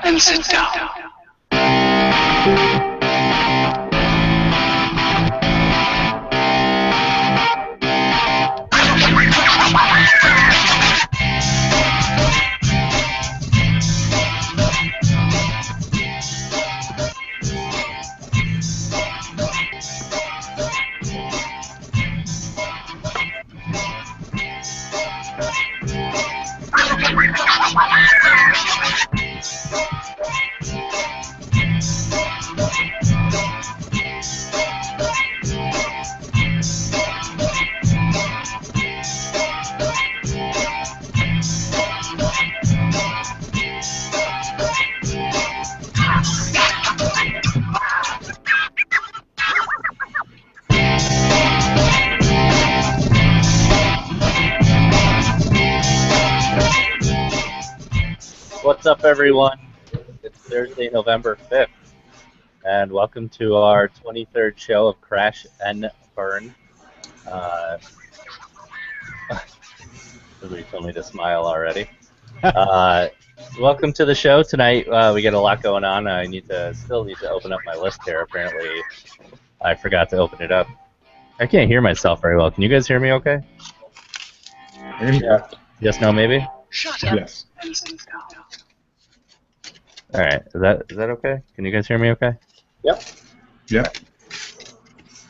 and sit down. What's up, everyone? It's Thursday, November 5th, and welcome to our 23rd show of Crash and Burn. Somebody told me to smile already. Welcome to the show tonight. We got a lot going on. I still need to open up my list here. Apparently, I forgot to open it up. I can't hear myself very well. Can you guys hear me okay? Yeah. Yes, no, maybe? Shut up. Yes. All right. Is that okay? Can you guys hear me okay? Yep. Yep.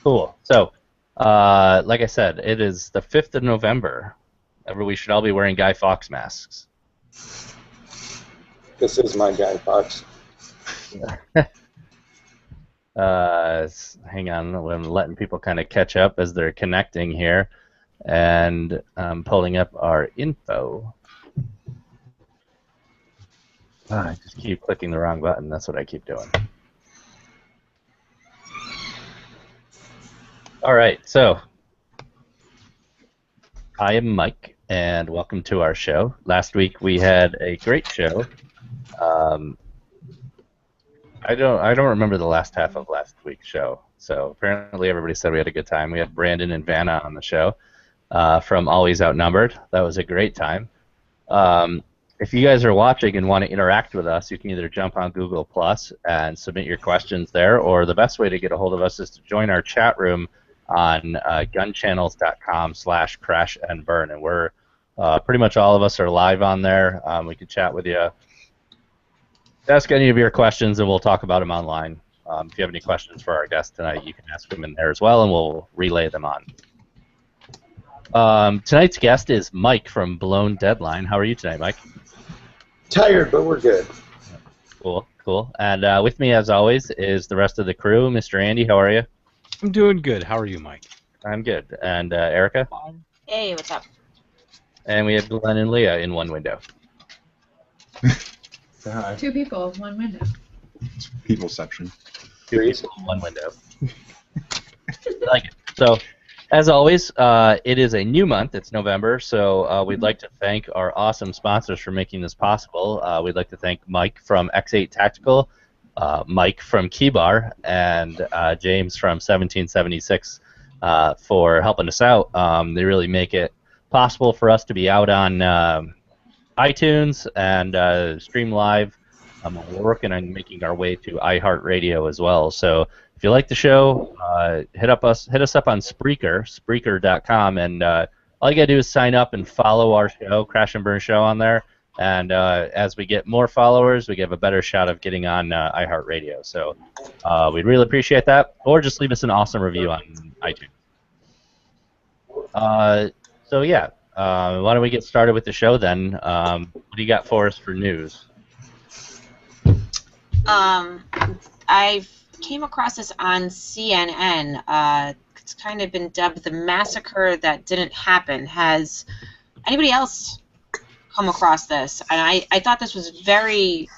Cool. So, like I said, it is the 5th of November. We should all be wearing Guy Fawkes masks. This is my Guy Fawkes. Hang on. I'm letting people kind of catch up as they're connecting here. And I'm pulling up our info. I just keep clicking the wrong button. That's what I keep doing. All right, so I am Mike, and welcome to our show. Last week we had a great show. I don't remember the last half of last week's show. So apparently everybody said we had a good time. We had Brandon and Vanna on the show from Always Outnumbered. That was a great time. If you guys are watching and want to interact with us, you can either jump on Google Plus and submit your questions there, or the best way to get a hold of us is to join our chat room on gunchannels.com/crashandburn, and we're pretty much all of us are live on there. We can chat with you, ask any of your questions, and we'll talk about them online. If you have any questions for our guest tonight, you can ask them in there as well, and we'll relay them on. Tonight's guest is Mike from Blown Deadline. How are you tonight, Mike? Tired, but we're good. Cool, cool. And with me, as always, is the rest of the crew. Mr. Andy, how are you? I'm doing good. How are you, Mike? I'm good. And Erica? Hey, what's up? And we have Glenn and Leah in one window. Hi. Two people, one window. People section. Two people, one window. I like it. So, as always, it is a new month. It's November, so we'd like to thank our awesome sponsors for making this possible. We'd like to thank Mike from X8 Tactical, Mike from Keybar, and James from 1776 for helping us out. They really make it possible for us to be out on iTunes and stream live. We're working on making our way to iHeartRadio as well. So if you like the show, hit us up on Spreaker, Spreaker.com, and all you gotta do is sign up and follow our show, Crash and Burn Show, on there. And as we get more followers, we have a better shot of getting on iHeartRadio. So we'd really appreciate that, or just leave us an awesome review on iTunes. So yeah, why don't we get started with the show then? What do you got for us for news? I came across this on CNN. It's kind of been dubbed the massacre that didn't happen. Has anybody else come across this? And I thought this was very.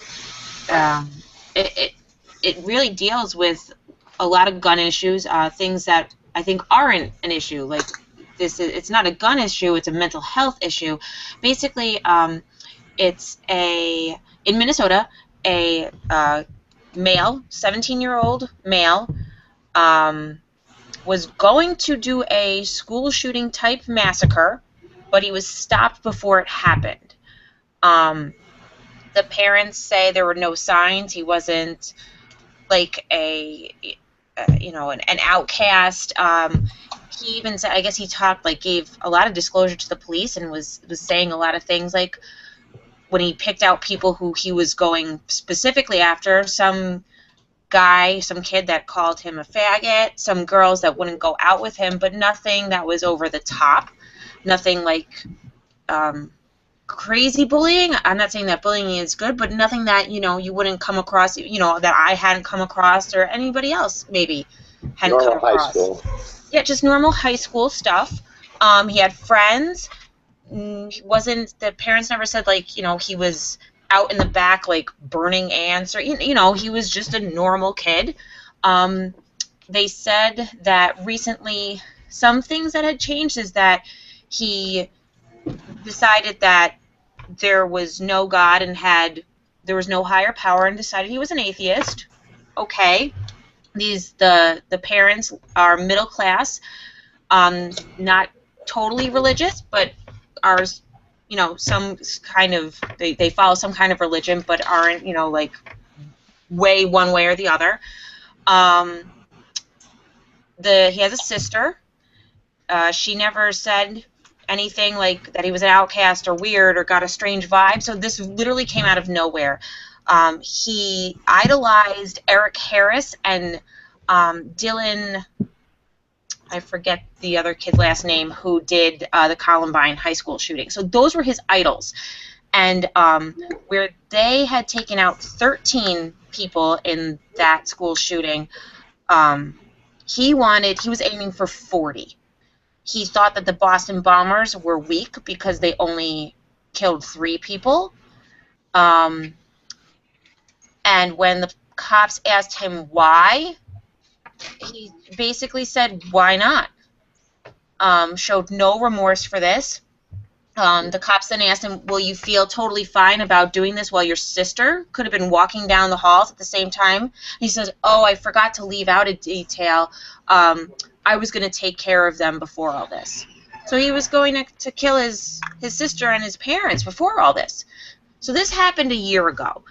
It really deals with a lot of gun issues, things that I think aren't an issue. Like it's not a gun issue; it's a mental health issue. Basically, it's in Minnesota. A male, 17-year-old male, was going to do a school shooting type massacre, but he was stopped before it happened. The parents say there were no signs. He wasn't like an outcast. He even said, I guess he gave a lot of disclosure to the police and was saying a lot of things, like when he picked out people who he was going specifically after, some kid that called him a faggot, some girls that wouldn't go out with him, but nothing that was over the top, nothing like crazy bullying. I'm not saying that bullying is good, but nothing that, you wouldn't come across, that I hadn't come across or anybody else maybe hadn't come across. High school. Yeah, just normal high school stuff. He had friends. The parents never said, he was out in the back, burning ants, or, he was just a normal kid. They said that recently some things that had changed is that he decided that there was no God and there was no higher power, and decided he was an atheist. Okay. The parents are middle class, not totally religious, but are, some kind of, they follow some kind of religion, but aren't, way one way or the other. He has a sister. She never said anything like that he was an outcast or weird or got a strange vibe, so this literally came out of nowhere. He idolized Eric Harris and Dylan, I forget the other kid's last name, who did the Columbine high school shooting. So those were his idols. And where they had taken out 13 people in that school shooting, he was aiming for 40. He thought that the Boston bombers were weak because they only killed 3 people. And when the cops asked him why, he basically said, why not? Showed no remorse for this. The cops then asked him, will you feel totally fine about doing this while your sister could have been walking down the halls at the same time? He says, oh, I forgot to leave out a detail. I was going to take care of them before all this. So he was going to kill his sister and his parents before all this. So this happened a year ago.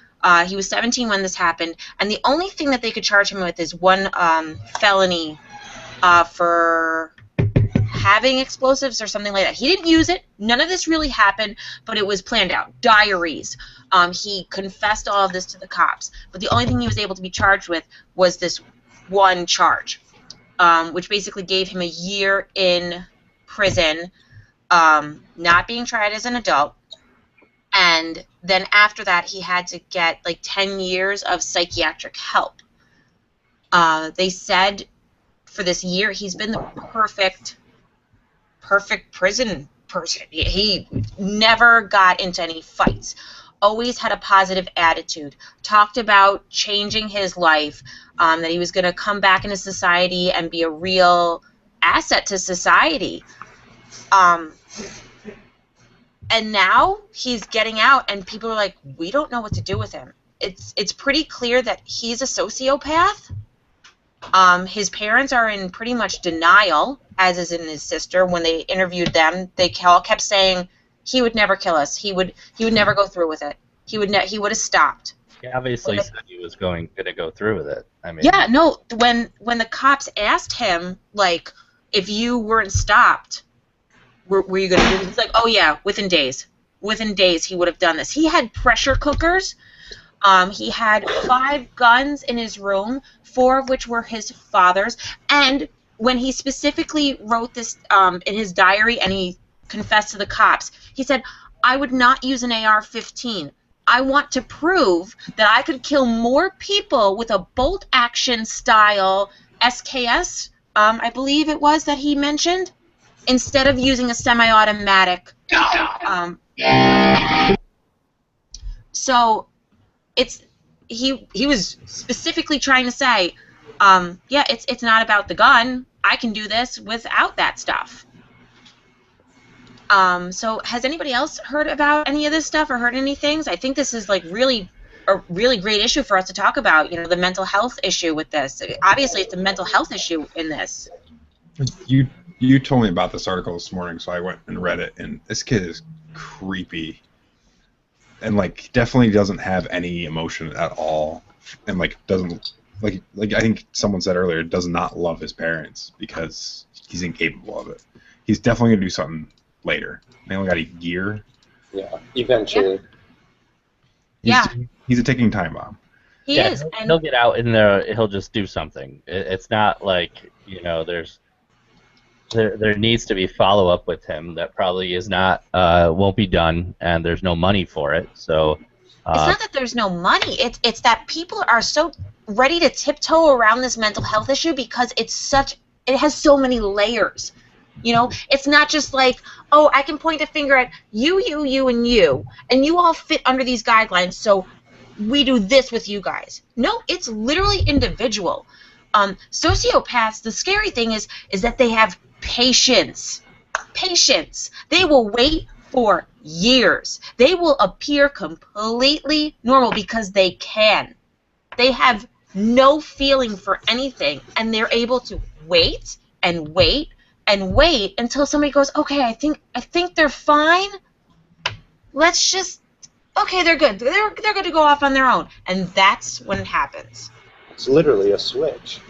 He was 17 when this happened, and the only thing that they could charge him with is one felony for having explosives or something like that. He didn't use it. None of this really happened, but it was planned out. Diaries. He confessed all of this to the cops, but the only thing he was able to be charged with was this one charge, which basically gave him a year in prison, not being tried as an adult. And then after that, he had to get 10 years of psychiatric help. They said for this year he's been the perfect prison person. He never got into any fights. Always had a positive attitude. Talked about changing his life, that he was going to come back into society and be a real asset to society. And now he's getting out, and people are like, we don't know what to do with him. It's pretty clear that he's a sociopath. His parents are in pretty much denial, as is in his sister. When they interviewed them, they all kept saying he would never kill us. He would never go through with it. He would have stopped. He obviously said he was going to go through with it. I mean, yeah, no. When the cops asked him, if you weren't stopped, were you going to do this? He's like, oh, yeah, within days. Within days he would have done this. He had pressure cookers. He had 5 guns in his room, 4 of which were his father's. And when he specifically wrote this in his diary and he confessed to the cops, he said, I would not use an AR-15. I want to prove that I could kill more people with a bolt-action style SKS, I believe it was that he mentioned, instead of using a semi-automatic. So he was specifically trying to say, yeah, it's not about the gun. I can do this without that stuff. So has anybody else heard about any of this stuff or heard any things? I think this is really a really great issue for us to talk about. The mental health issue with this. Obviously, it's a mental health issue in this. You told me about this article this morning, so I went and read it, and this kid is creepy. and like definitely doesn't have any emotion at all, and like doesn't like I think someone said earlier, does not love his parents because he's incapable of it. He's definitely gonna do something later. They only got a year. Yeah, eventually. He's a ticking time bomb. He is. He'll get out in there. He'll just do something. It's not like, you know, there needs to be follow up with him that probably is not won't be done, and there's no money for it. So it's not that there's no money. It's that people are so ready to tiptoe around this mental health issue because it has so many layers. You know, it's not just like, oh, I can point a finger at you, and you all fit under these guidelines, so we do this with you guys. No, it's literally individual. Sociopaths, the scary thing is that they have patience. Patience. They will wait for years. They will appear completely normal because they can. They have no feeling for anything, and they're able to wait and wait and wait until somebody goes, okay, I think they're fine. Let's just, okay, they're good. They're going to go off on their own, and that's when it happens. It's literally a switch.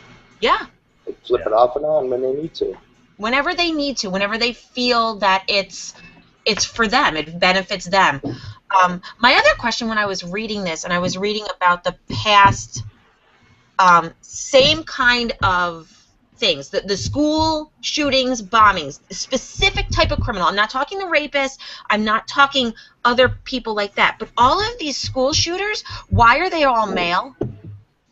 Yeah. They flip it off and on when they need to. Whenever they need to, whenever they feel that it's for them, it benefits them. My other question when I was reading this, and I was reading about the past same kind of things, the school shootings, bombings, specific type of criminal. I'm not talking the rapist. I'm not talking other people like that. But all of these school shooters, why are they all male?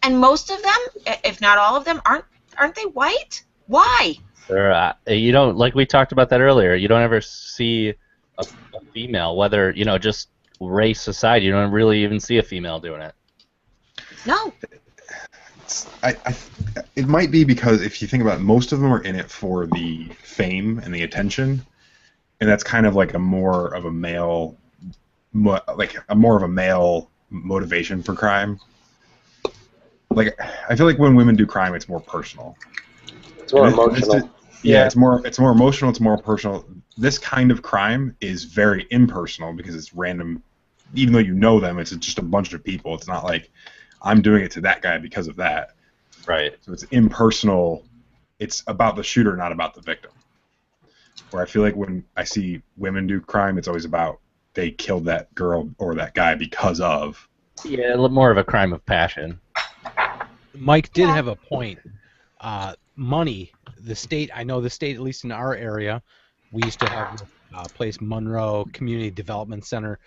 And most of them, if not all of them, aren't they white? Why? You don't, like we talked about that earlier. You don't ever see a female, whether, you know, just race aside. You don't really even see a female doing it. No. It might be because if you think about it, most of them are in it for the fame and the attention, and that's kind of like a more of a male motivation for crime. Like, I feel like when women do crime, it's more personal. It's more emotional. It's more emotional. It's more personal. This kind of crime is very impersonal because it's random. Even though you know them, it's just a bunch of people. It's not like I'm doing it to that guy because of that. Right. So it's impersonal. It's about the shooter, not about the victim. Where I feel like when I see women do crime, it's always about they killed that girl or that guy because of. Yeah, a little more of a crime of passion. Mike did have a point. Money, the state, I know the state, at least in our area, we used to have a place, Monroe Community Development Center,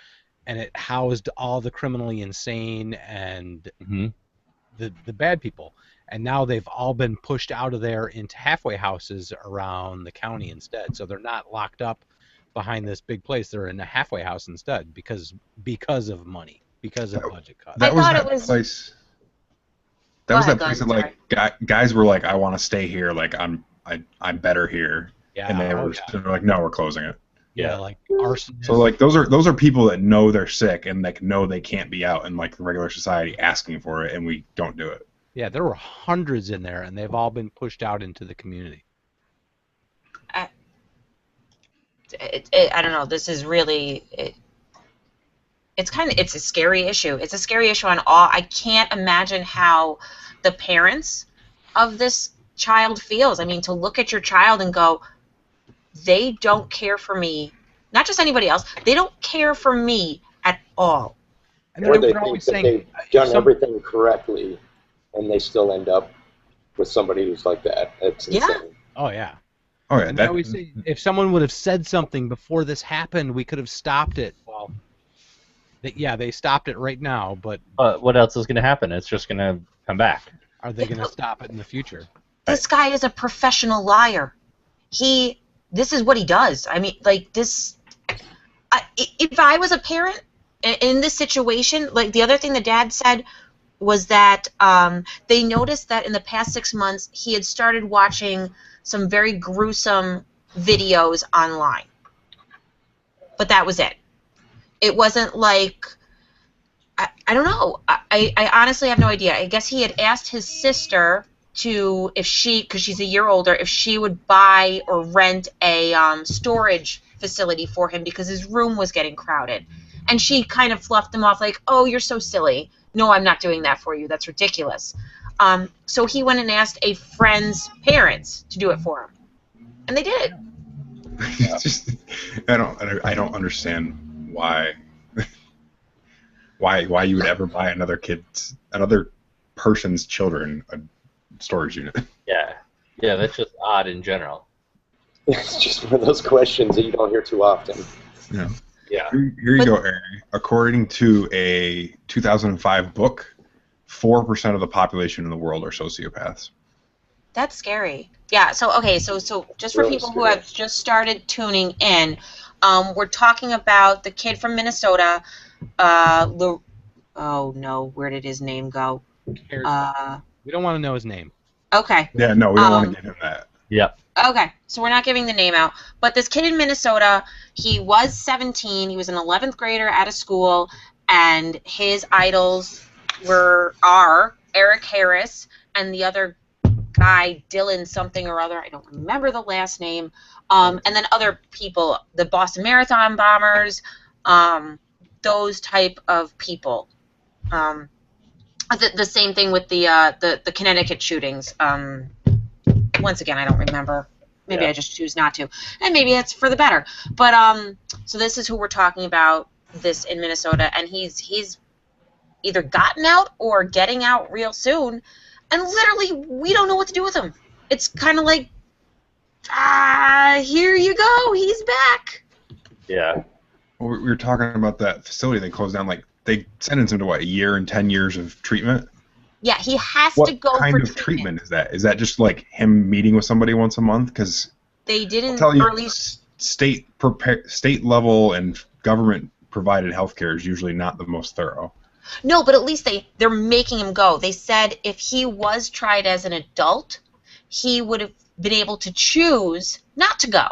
and it housed all the criminally insane and the bad people. And now they've all been pushed out of there into halfway houses around the county instead. So they're not locked up behind this big place. They're in a halfway house instead because of money, because of budget cuts. That was that place. That was that place that like guys were like, I want to stay here. Like I'm better here. Yeah. And they were like, no, we're closing it. Yeah, like arson. So like those are people that know they're sick and like know they can't be out in like the regular society asking for it, and we don't do it. Yeah, there were hundreds in there, and they've all been pushed out into the community. I don't know. This is really it's a scary issue. It's a scary issue on all. I can't imagine how the parents of this child feels. I mean, to look at your child and go, they don't care for me. Not just anybody else. They don't care for me at all. And or they they're always think that saying, they've done everything correctly, and they still end up with somebody who's like that. It's insane. Oh, yeah. Oh, yeah. And they always say, if someone would have said something before this happened, we could have stopped it. Well, they stopped it right now, but what else is going to happen? It's just going to come back. Are they going to stop it in the future? This guy is a professional liar. This is what he does. I mean, like this. If I was a parent in this situation, like the other thing the dad said was that they noticed that in the past 6 months he had started watching some very gruesome videos online. But that was it. It wasn't like, I don't know. I honestly have no idea. I guess he had asked his sister to, if she, because she's a year older, if she would buy or rent a storage facility for him because his room was getting crowded. And she kind of fluffed him off like, oh, you're so silly. No, I'm not doing that for you. That's ridiculous. So he went and asked a friend's parents to do it for him. And they did it. It's just, I don't understand why you would ever buy another person's children a storage unit. Yeah, that's just odd in general. It's just one of those questions that you don't hear too often. Yeah. Yeah. Here you go, Aaron. According to a 2005 book, 4% of the population in the world are sociopaths. That's scary. Yeah, so just for Really people who scary. have just started tuning in, we're talking about the kid from Minnesota, oh no, where did his name go? We don't want to know his name. Okay. Yeah, no, we don't want to give him that. Yep. Okay, so we're not giving the name out. But this kid in Minnesota, he was 17. He was an 11th grader at a school, and his idols are Eric Harris and the other guy, Dylan something or other. I don't remember the last name. And then other people, the Boston Marathon bombers, those type of people. The same thing with the Connecticut shootings. Once again, I don't remember. Maybe I just choose not to, and maybe it's for the better. But so this is who we're talking about. This in Minnesota, and he's either gotten out or getting out real soon, and literally we don't know what to do with him. It's kind of like, here you go, he's back. Yeah. Well, we were talking about that facility they closed down. Like they sentenced him to what, a year and 10 years of treatment. Yeah, he has What to go kind for of treatment is that? Is that just like him meeting with somebody once a month? Because They didn't, I'll tell you, or at least state level and government provided healthcare is usually not the most thorough. no, but at least they're making him go. They said if he was tried as an adult, he would have been able to choose not to go.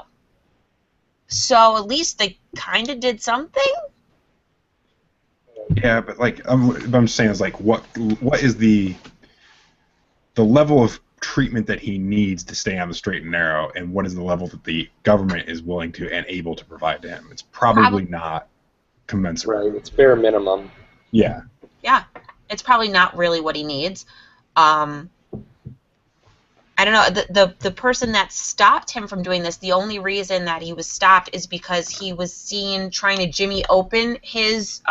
So at least they kind of did something. Yeah, but like I'm saying is like what is the level of treatment that he needs to stay on the straight and narrow, and what is the level that the government is willing to and able to provide to him? It's probably not commensurate. Right, it's bare minimum. Yeah. Yeah, it's probably not really what he needs. I don't know. The person that stopped him from doing this, the only reason that he was stopped is because he was seen trying to jimmy open his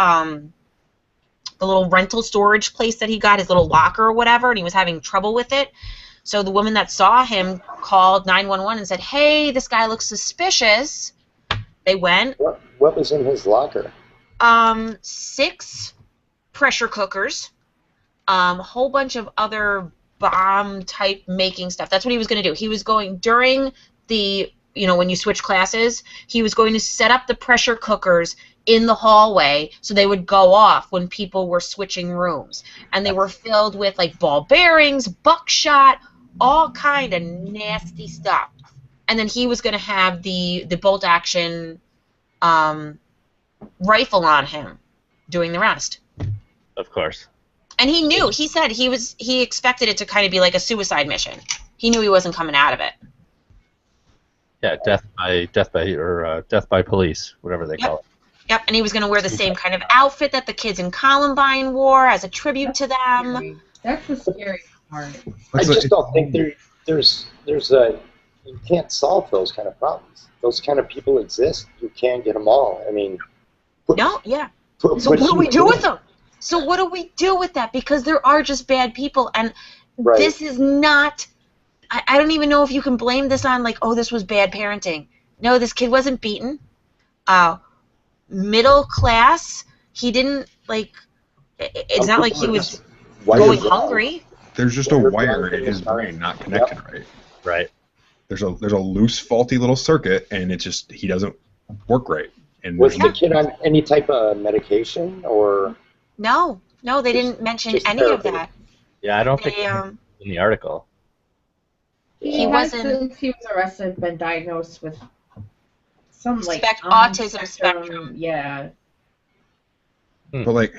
the little rental storage place that he got, his little locker or whatever, and he was having trouble with it. So the woman that saw him called 911 and said, "Hey, this guy looks suspicious." They went. What was in his locker? 6 pressure cookers, a whole bunch of other bomb type making stuff. That's what he was going to do. He was going during the, when you switch classes, he was going to set up the pressure cookers in the hallway so they would go off when people were switching rooms. And they were filled with like ball bearings, buckshot, all kind of nasty stuff. And then he was going to have the bolt action rifle on him doing the rest. Of course. And he knew. He said he expected it to kind of be like a suicide mission. He knew he wasn't coming out of it. Yeah, death by police, whatever they call it. Yep, and he was going to wear the same kind of outfit that the kids in Columbine wore as a tribute to them. That's the scary part. I just don't think there's you can't solve those kind of problems. Those kind of people exist. You can't get them all. I mean, No, yeah. So what do we do with them? So what do we do with that? Because there are just bad people, and Right. this is not. I don't even know if you can blame this on like, oh, this was bad parenting. No, this kid wasn't beaten. Middle class. He didn't like. It's not like he was going hungry. There's just a wire in his brain not connected right. Right. There's a loose, faulty little circuit, and it's just he doesn't work right. And Was the kid on any type of medication or? No, they didn't mention just any of therapy. that. Yeah, I don't think They, in the article. He He has, wasn't- since he was arrested, been diagnosed with some like Autism spectrum. Yeah. But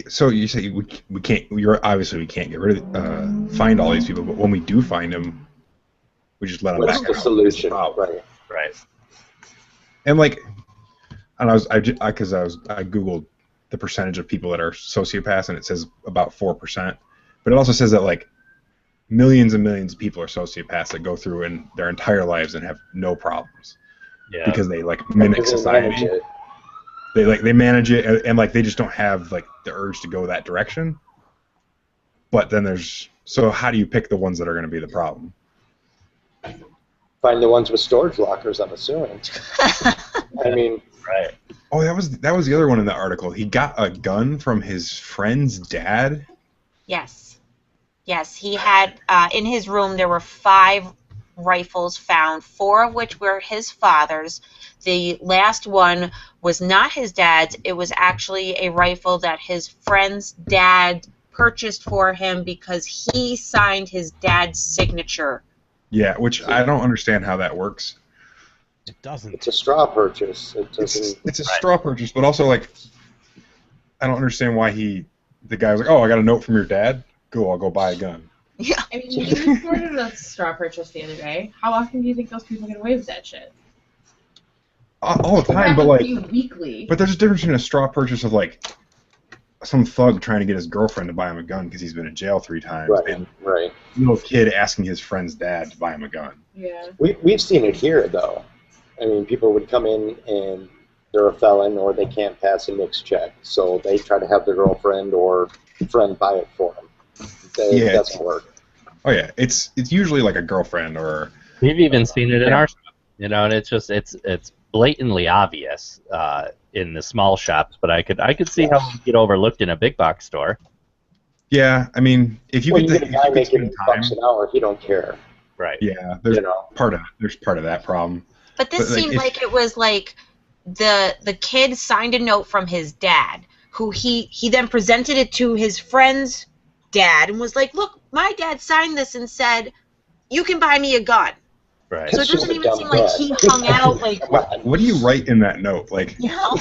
so you say we can't. We can't get rid of find all these people. But when we do find them, we just let them What's back the out. solution? Wow. Right. Right. And And I googled the percentage of people that are sociopaths, and it says about 4%. But it also says that like millions and millions of people are sociopaths that go through in their entire lives and have no problems because they like mimic Because they society. manage it. They manage it, and like they just don't have like the urge to go that direction. But then so how do you pick the ones that are going to be the problem? Find the ones with storage lockers, I'm assuming. I mean, Right. Oh, that was the other one in the article. He got a gun from his friend's dad. Yes. Yes, he had, in his room, there were 5 rifles found, 4 of which were his father's. The last one was not his dad's. It was actually a rifle that his friend's dad purchased for him because he signed his dad's signature. Yeah, which I don't understand how that works. It doesn't. it's a straw purchase. It doesn't. It's a straw purchase, but also like I don't understand why the guy was like, "Oh, I got a note from your dad. Cool, I'll go buy a gun." Yeah. I mean, you reported a straw purchase the other day. How often do you think those people get away with that shit? All the It time, but happens like, to you weekly. but there's a difference between a straw purchase of like some thug trying to get his girlfriend to buy him a gun because he's been in jail 3 times, Right, and right. a little kid asking his friend's dad to buy him a gun. Yeah. We've seen it here, though. I mean, people would come in and they're a felon or they can't pass a NICS check, so they try to have their girlfriend or friend buy it for them. It doesn't work. Oh yeah, it's usually like a girlfriend or. We've even seen it in our shop, and it's just it's blatantly obvious in the small shops, but I could see how it would get overlooked in a big box store. Yeah, I mean, if you Well, get you get a guy making time, $8 an hour, he don't care. Right. yeah, there's You know. part of that problem. But this But, like, seemed if- like it was like the kid signed a note from his dad, who he then presented it to his friend's dad and was like, "Look, my dad signed this and said you can buy me a gun." Right. So it doesn't even seem like he hung out like, What do you write in that note? Like, you know.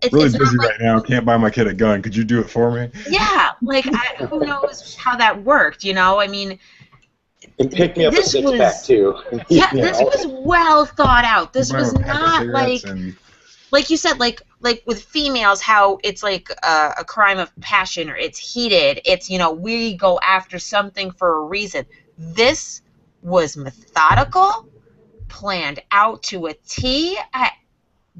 It's, really it's busy not like, right now, can't buy my kid a gun. Could you do it for me? yeah, like who knows how that worked? You know, I mean, And pick me up a This 6-pack, was- too. yeah, You this know? was well thought out. This Buy was him a pack of not cigarettes like. and- Like you said, like with females, how it's like a crime of passion, or it's heated. It's, you know, we go after something for a reason. This was methodical, planned out to a T.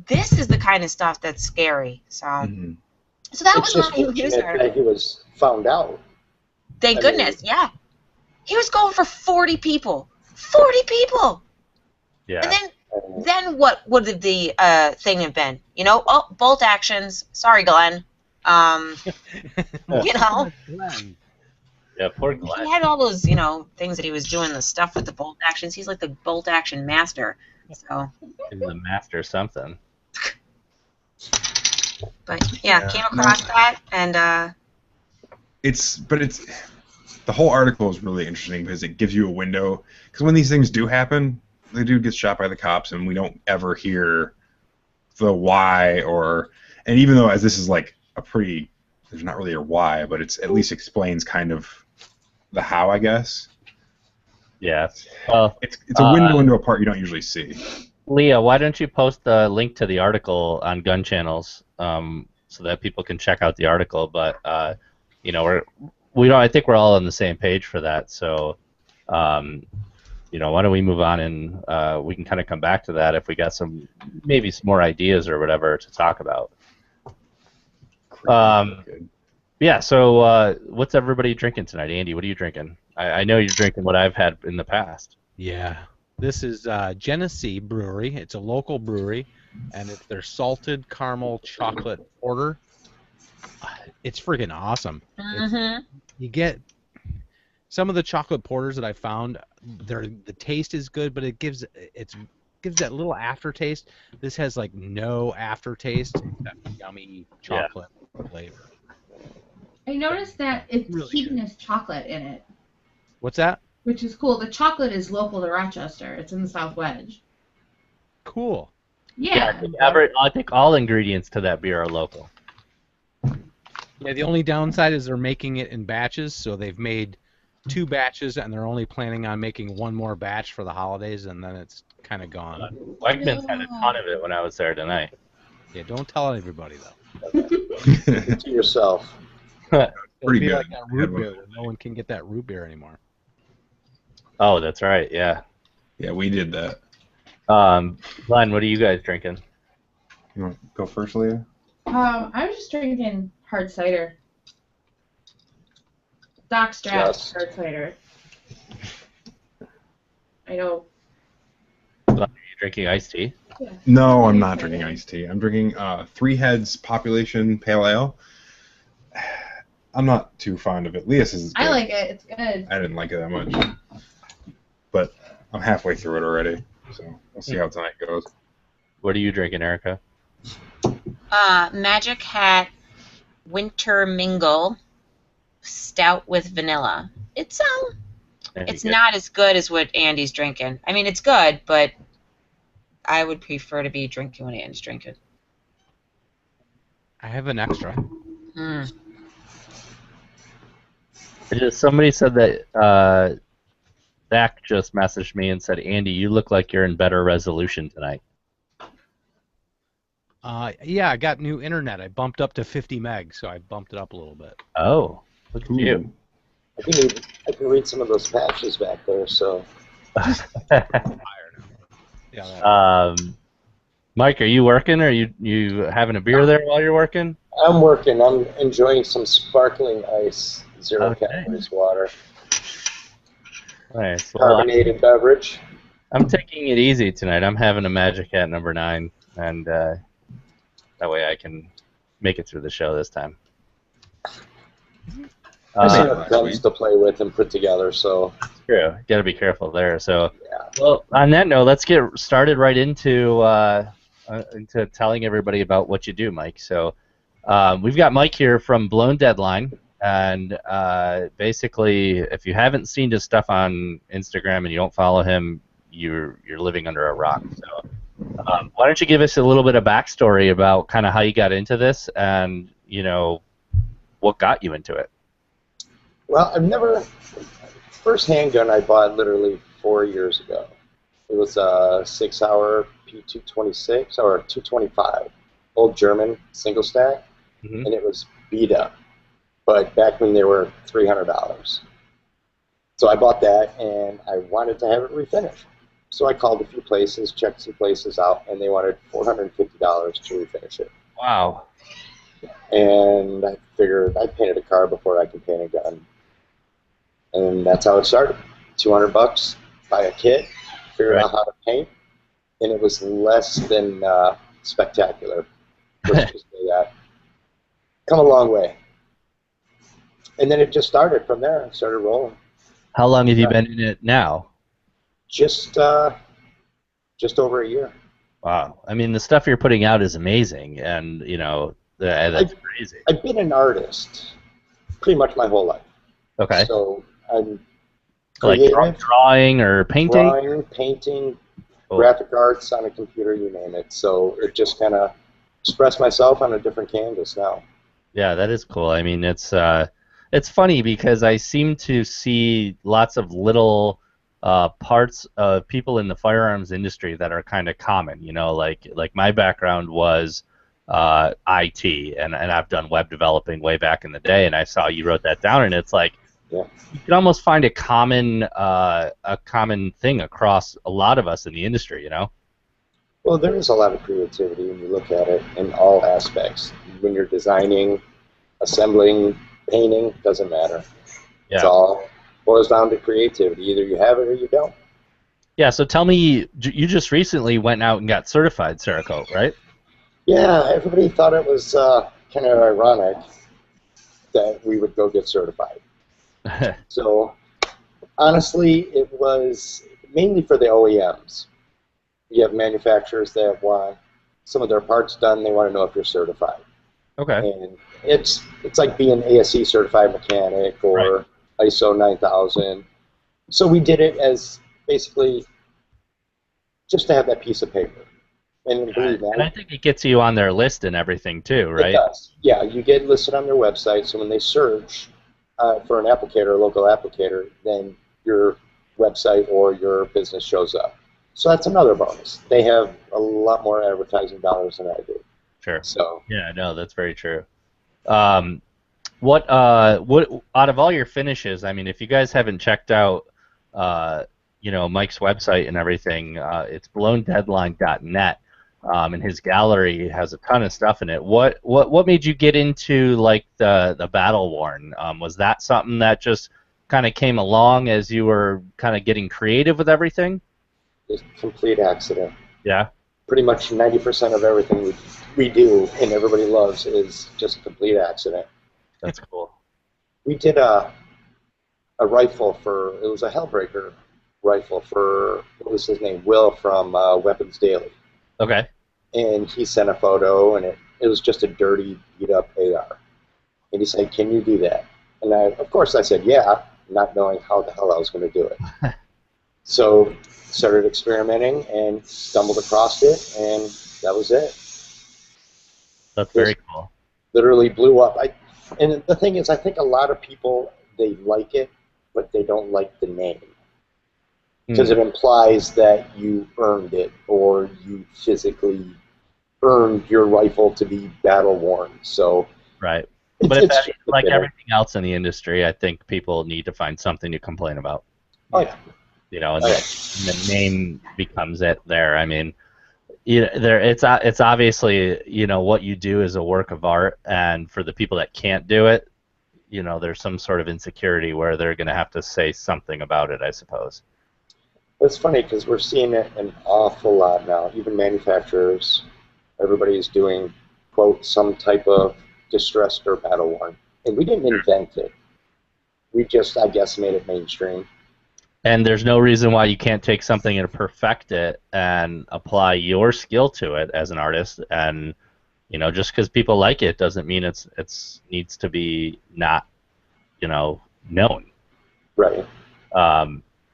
This is the kind of stuff that's scary. So, Mhm. so that It's was just my news fortunate article. that he was found out. Thank I goodness, yeah. He was going for 40 people. 40 people. Yeah. And then what would the thing have been? You know, oh, bolt actions. Sorry, Glenn. You know, Glenn. Yeah. Poor he Glenn. had all those, you know, things that he was doing, the stuff with the bolt actions. He's like the bolt action master. So, He's the master something. but yeah, came across that, and It's the whole article is really interesting because it gives you a window. Because when these things do happen, the dude gets shot by the cops, and we don't ever hear the why and even though as this is like there's not really a why, but it's at least explains kind of the how, I guess. Yeah. Well, It's a window into a part you don't usually see. Leah, why don't you post the link to the article on Gun Channels so that people can check out the article? But you know, we don't. I think we're all on the same page for that. So, you know, why don't we move on and we can kind of come back to that if we got maybe some more ideas or whatever to talk about. Yeah. So, what's everybody drinking tonight, Andy? What are you drinking? I know you're drinking what I've had in the past. Yeah. This is Genesee Brewery. It's a local brewery, and it's their salted caramel chocolate porter. It's friggin' awesome. You get some of the chocolate porters that I found. The taste is good, but it gives that little aftertaste. This has like no aftertaste. That yummy chocolate flavor. I noticed that it's Really keeping this chocolate in it, What's that? which is cool. The chocolate is local to Rochester. It's in the South Wedge. Cool. Yeah. I think all ingredients to that beer are local. Yeah, the only downside is they're making it in batches, so they've made 2 batches, and they're only planning on making 1 more batch for the holidays, and then it's kind of gone. Wegmans had a ton of it when I was there tonight. Yeah, don't tell everybody though. To yourself. It'll Pretty be good. like that root beer. Where no one can get that root beer anymore. Oh, that's right. Yeah. Yeah, we did that. Glenn, what are you guys drinking? You want to go first, Leah? I'm just drinking hard cider. Doc Strat Yes. hard cider. I know. Glenn, are you drinking iced tea? Yeah. No, I'm not drinking iced tea. I'm drinking Three Heads Population Pale Ale. I'm not too fond of it. Leah's is good. I like it. It's good. I didn't like it that much. But I'm halfway through it already, so we'll see how tonight goes. What are you drinking, Erica? Magic Hat Winter Mingle Stout with vanilla. It's not as good as what Andy's drinking. I mean, it's good, but I would prefer to be drinking what Andy's drinking. I have an extra. Somebody said that Zach just messaged me and said, Andy, you look like you're in better resolution tonight. Yeah, I got new internet. I bumped up to 50 meg, so I bumped it up a little bit. Oh, look at you. I can read some of those patches back there, so. Higher now. Yeah. Mike, are you working? Or are you having a beer there while you're working? I'm working. I'm enjoying some sparkling ice, 0 calories water. Nice. Well, Carbonated beverage. I'm taking it easy tonight. I'm having a Magic Hat number 9, and that way I can make it through the show this time. I still have guns to play with and put together, so. True. Got to be careful there. So, yeah. Well, on that note, let's get started right into telling everybody about what you do, Mike. So, we've got Mike here from Blown Deadline, and basically, if you haven't seen his stuff on Instagram and you don't follow him, you're living under a rock. So, why don't you give us a little bit of backstory about kind of how you got into this and what got you into it? Well, first handgun I bought literally 4 years ago. It was a 6-hour P226 or 225, old German single stack, and it was beat up. But back when they were $300. So I bought that, and I wanted to have it refinished. So I called a few places, checked some places out, and they wanted $450 to refinish it. Wow. And I figured I painted a car before I could paint a gun. And that's how it started. $200, buy a kit, figure out how to paint, and it was less than spectacular. Let's just say that. Come a long way. And then it just started from there. It started rolling. How long have you been in it now? Just over a year. Wow. I mean, the stuff you're putting out is amazing, and that's crazy. I've been an artist pretty much my whole life. Okay. So I'm like drawing or painting? Drawing, painting, graphic arts on a computer, you name it. So it just kind of expressed myself on a different canvas now. Yeah, that is cool. I mean, it's funny because I seem to see lots of little parts of people in the firearms industry that are kind of common. Like my background was IT, and I've done web developing way back in the day, and I saw you wrote that down, and it's like you can almost find a common thing across a lot of us in the industry, Well, there is a lot of creativity when you look at it in all aspects. When you're designing, assembling, painting, doesn't matter. Yeah. It's all boils down to creativity. Either you have it or you don't. Yeah, so tell me, you just recently went out and got certified Cerakote, right? Yeah, everybody thought it was kind of ironic that we would go get certified. So, honestly, it was mainly for the OEMs. You have manufacturers that want some of their parts done. They want to know if you're certified. Okay. And it's like being ASE certified mechanic or ISO 9000. So we did it as basically just to have that piece of paper. And believe that. And I think it gets you on their list and everything too, right? It does. Yeah, you get listed on their website, so when they search, for an applicator, a local applicator, then your website or your business shows up. So that's another bonus. They have a lot more advertising dollars than I do. Sure. So yeah, no, that's very true. What out of all your finishes? I mean, if you guys haven't checked out, Mike's website and everything, it's blowndeadline.net. And his gallery has a ton of stuff in it. What made you get into like the battle worn? Was that something that just kind of came along as you were kind of getting creative with everything? just complete accident. Yeah. Pretty much 90% of everything we do and everybody loves is just a complete accident. That's cool. We did a rifle for, it was a Hellbreaker rifle for, what was his name, Will from Weapons Daily. Okay. And he sent a photo, and it was just a dirty, beat-up AR. And he said, "Can you do that?" And of course I said, yeah, not knowing how the hell I was going to do it. So started experimenting and stumbled across it, and that was it. That's very cool. Literally blew up. And the thing is, I think a lot of people, they like it, but they don't like the name. Because it implies that you earned it, or you physically earned your rifle to be battle-worn. So, right. But it's like everything else in the industry, I think people need to find something to complain about. Oh, yeah. You know, and the name becomes it there. I mean, it's obviously, what you do is a work of art, and for the people that can't do it, there's some sort of insecurity where they're going to have to say something about it, I suppose. It's funny because we're seeing it an awful lot now. Even manufacturers, everybody's doing, quote, some type of distressed or battle-worn. And we didn't invent it. We just, I guess, made it mainstream. And there's no reason why you can't take something and perfect it and apply your skill to it as an artist. And, just because people like it doesn't mean it's needs to be not, known. Right.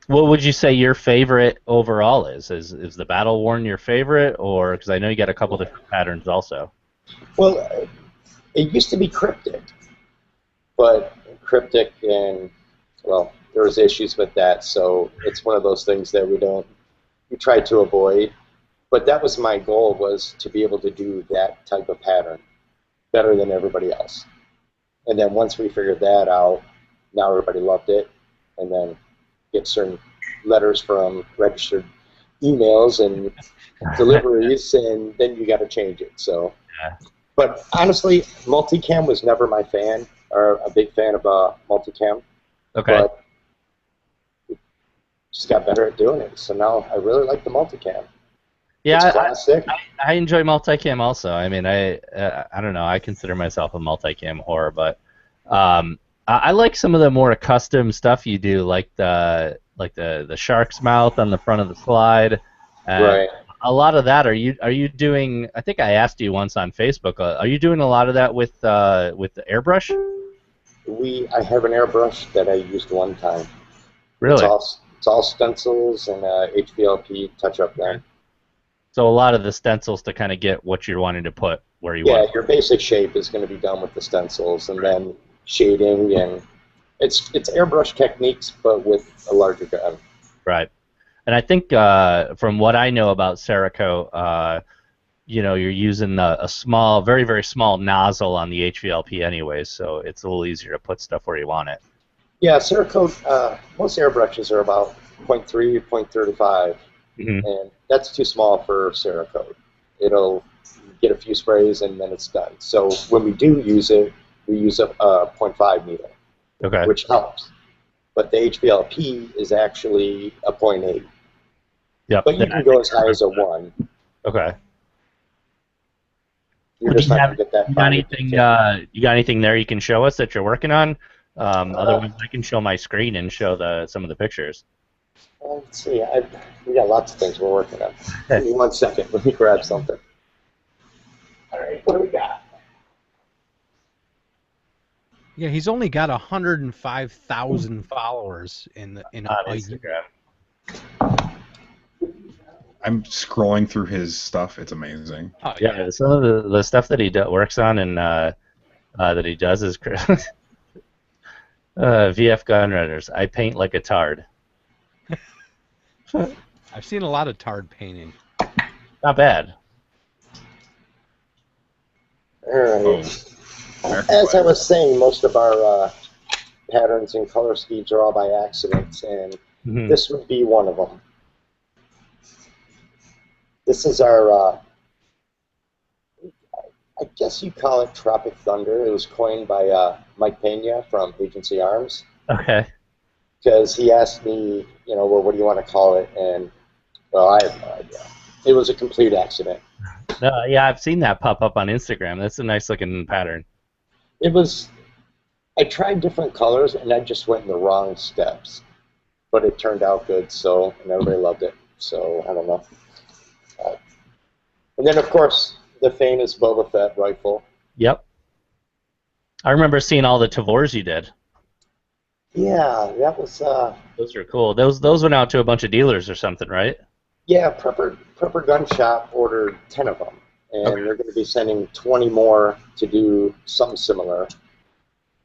What would you say your favorite overall is? Is the battle worn your favorite, or because I know you got a couple different patterns also? Well, it used to be cryptic, but cryptic and there was issues with that, so it's one of those things that we try to avoid. But that was my goal, was to be able to do that type of pattern better than everybody else. And then once we figured that out, now everybody loved it, and then get certain letters from registered emails and deliveries, and then you got to change it. So, but honestly, multicam was never my fan, or a big fan of multicam. Okay. But just got better at doing it. So now I really like the multicam. Yeah, it's classic. I enjoy multicam also. I mean, I don't know. I consider myself a multicam whore, but I like some of the more custom stuff you do, like the shark's mouth on the front of the slide. Right. A lot of that. Are you doing? I think I asked you once on Facebook. Are you doing a lot of that with the airbrush? I have an airbrush that I used one time. Really? It's all stencils and HVLP touch-up gun. So a lot of the stencils to kind of get what you're wanting to put where you want. Yeah, your basic shape is going to be done with the stencils, and then shading, and it's airbrush techniques, but with a larger gun. Right. And I think from what I know about Cerakote, you're using a small, very, very small nozzle on the HVLP anyways, so it's a little easier to put stuff where you want it. Yeah, Cerakote, most airbrushes are about 0.3, 0.35, and that's too small for Cerakote. It'll get a few sprays and then it's done. So when we do use it, we use a 0.5 needle, which helps. But the HVLP is actually a 0.8. Yep. But you can go as high as a 1. Okay. You're just not going to get that. You got anything there you can show us that you're working on? Otherwise, I can show my screen and show some of the pictures. Let's see. We got lots of things we're working on. Give me 1 second. Let me grab something. All right. What do we got? Yeah, he's only got 105,000 followers in Instagram. I'm scrolling through his stuff. It's amazing. Oh, yeah, some of the stuff that he works on and that he does is VF Gunrunners. I paint like a tard. I've seen a lot of tard painting. Not bad. All right. As I was saying, most of our patterns and color schemes are all by accident, and this would be one of them. This is our, I guess you call it Tropic Thunder. It was coined by Mike Pena from Agency Arms. Okay. Because he asked me, well, what do you want to call it? And, well, I have no idea. It was a complete accident. No, yeah, I've seen that pop up on Instagram. That's a nice looking pattern. It was, I tried different colors, and I just went in the wrong steps. But it turned out good, so, and everybody loved it. So, I don't know. And then, of course, the famous Boba Fett rifle. Yep. I remember seeing all the Tavors you did. Yeah, that was... Those are cool. Those went out to a bunch of dealers or something, right? Yeah, Prepper Gun Shop ordered 10 of them. And they're going to be sending 20 more to do something similar,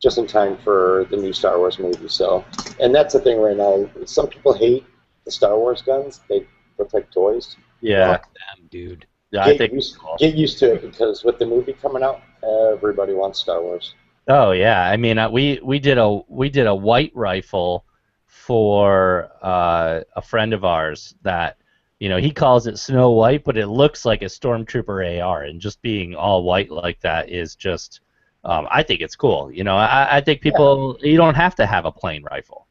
just in time for the new Star Wars movie. So, and that's the thing right now. Some people hate the Star Wars guns. They look like toys. Yeah. Fuck them, dude. Yeah, Get used to it, because with the movie coming out, everybody wants Star Wars. Oh yeah, I mean we did a white rifle for a friend of ours that he calls it Snow White, but it looks like a Stormtrooper AR, and just being all white like that is just I think it's cool. I think people you don't have to have a plain rifle.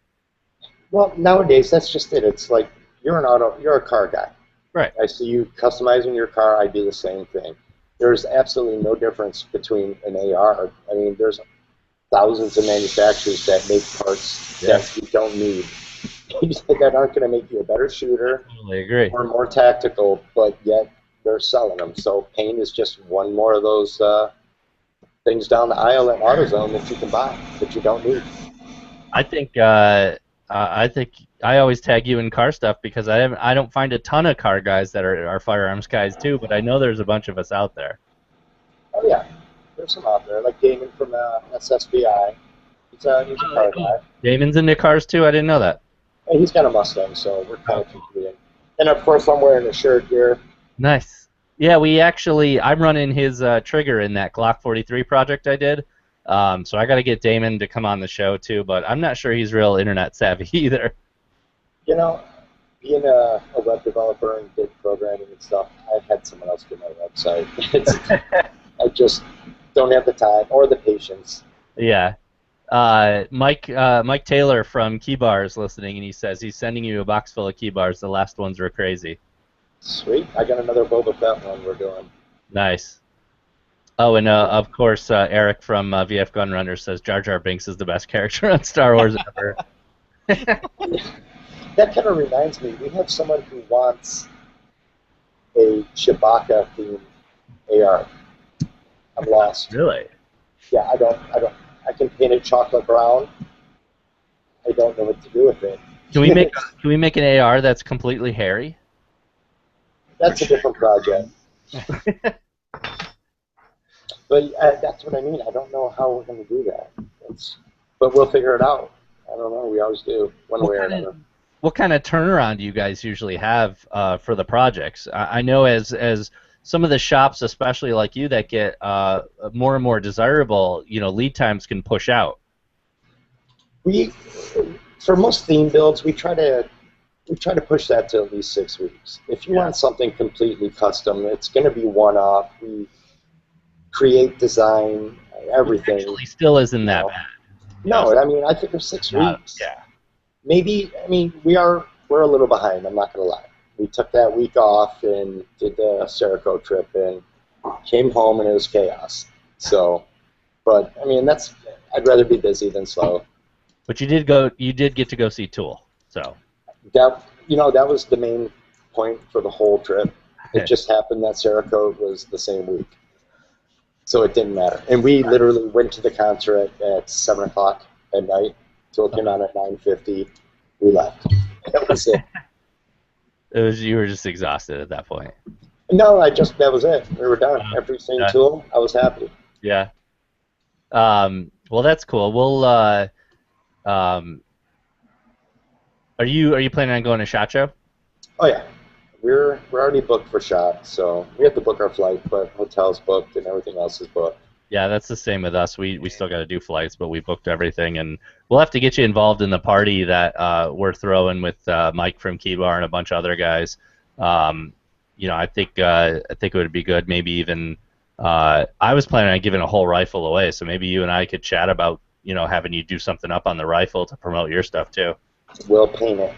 Well, nowadays that's just it. It's like you're a car guy. Right. I see you customizing your car. I do the same thing. There's absolutely no difference between an AR. I mean, there's thousands of manufacturers that make parts that you don't need, that aren't going to make you a better shooter. I totally agree. Or more tactical, but yet they're selling them. So paint is just one more of those things down the aisle at AutoZone that you can buy that you don't need. I think I always tag you in car stuff because I don't find a ton of car guys that are firearms guys too, but I know there's a bunch of us out there. Oh yeah, there's some out there, like Damon from SSBI. He's a car guy. Damon's into cars too? I didn't know that. And he's got a Mustang, so we're kind of competing. And of course, I'm wearing a shirt here. Nice. Yeah, I'm running his trigger in that Glock 43 project I did. So I got to get Damon to come on the show too, but I'm not sure he's real internet savvy either. Being a web developer and did programming and stuff, I've had someone else do my website. I just don't have the time or the patience. Yeah. Mike Taylor from Keybar is listening, and he says he's sending you a box full of Keybars. The last ones were crazy. Sweet. I got another Boba Fett one we're doing. Nice. Oh, and of course, Eric from VF Gunrunner says Jar Jar Binks is the best character on Star Wars ever. That kind of reminds me, we have someone who wants a Chewbacca-themed AR. I'm lost. Really? Yeah, I can paint it chocolate brown. I don't know what to do with it. Can we make an AR that's completely hairy? That's a different project. But that's what I mean. I don't know how we're going to do that. But we'll figure it out. I don't know. We always do, one way or another. What kind of turnaround do you guys usually have for the projects? I know as some of the shops, especially like you, that get more and more desirable, lead times can push out. For most theme builds, we try to push that to at least 6 weeks. If you want something completely custom, it's going to be one-off. We create, design, everything. Actually, still isn't that bad. No, I mean, I figure 6 weeks. Yeah. Maybe, I mean, we're a little behind, I'm not going to lie. We took that week off and did the Cerakote trip and came home and it was chaos. So, but, I mean, I'd rather be busy than slow. But you did get to go see Tool, so. That was the main point for the whole trip. It just happened that Cerakote was the same week. So it didn't matter. And we literally went to the concert at 7 o'clock at night. Tool came on at 9:50. We left. That was it. You were just exhausted at that point. No, that was it. We were done. After seeing Tool, I was happy. Yeah. Well, that's cool. Are you planning on going to SHOT Show? Oh yeah, we're already booked for SHOT, so we have to book our flight, but hotel's booked and everything else is booked. Yeah, that's the same with us. We still got to do flights, but we booked everything, and we'll have to get you involved in the party that we're throwing with Mike from Keybar and a bunch of other guys. I think it would be good. Maybe even I was planning on giving a whole rifle away, so maybe you and I could chat about having you do something up on the rifle to promote your stuff too. We'll paint it.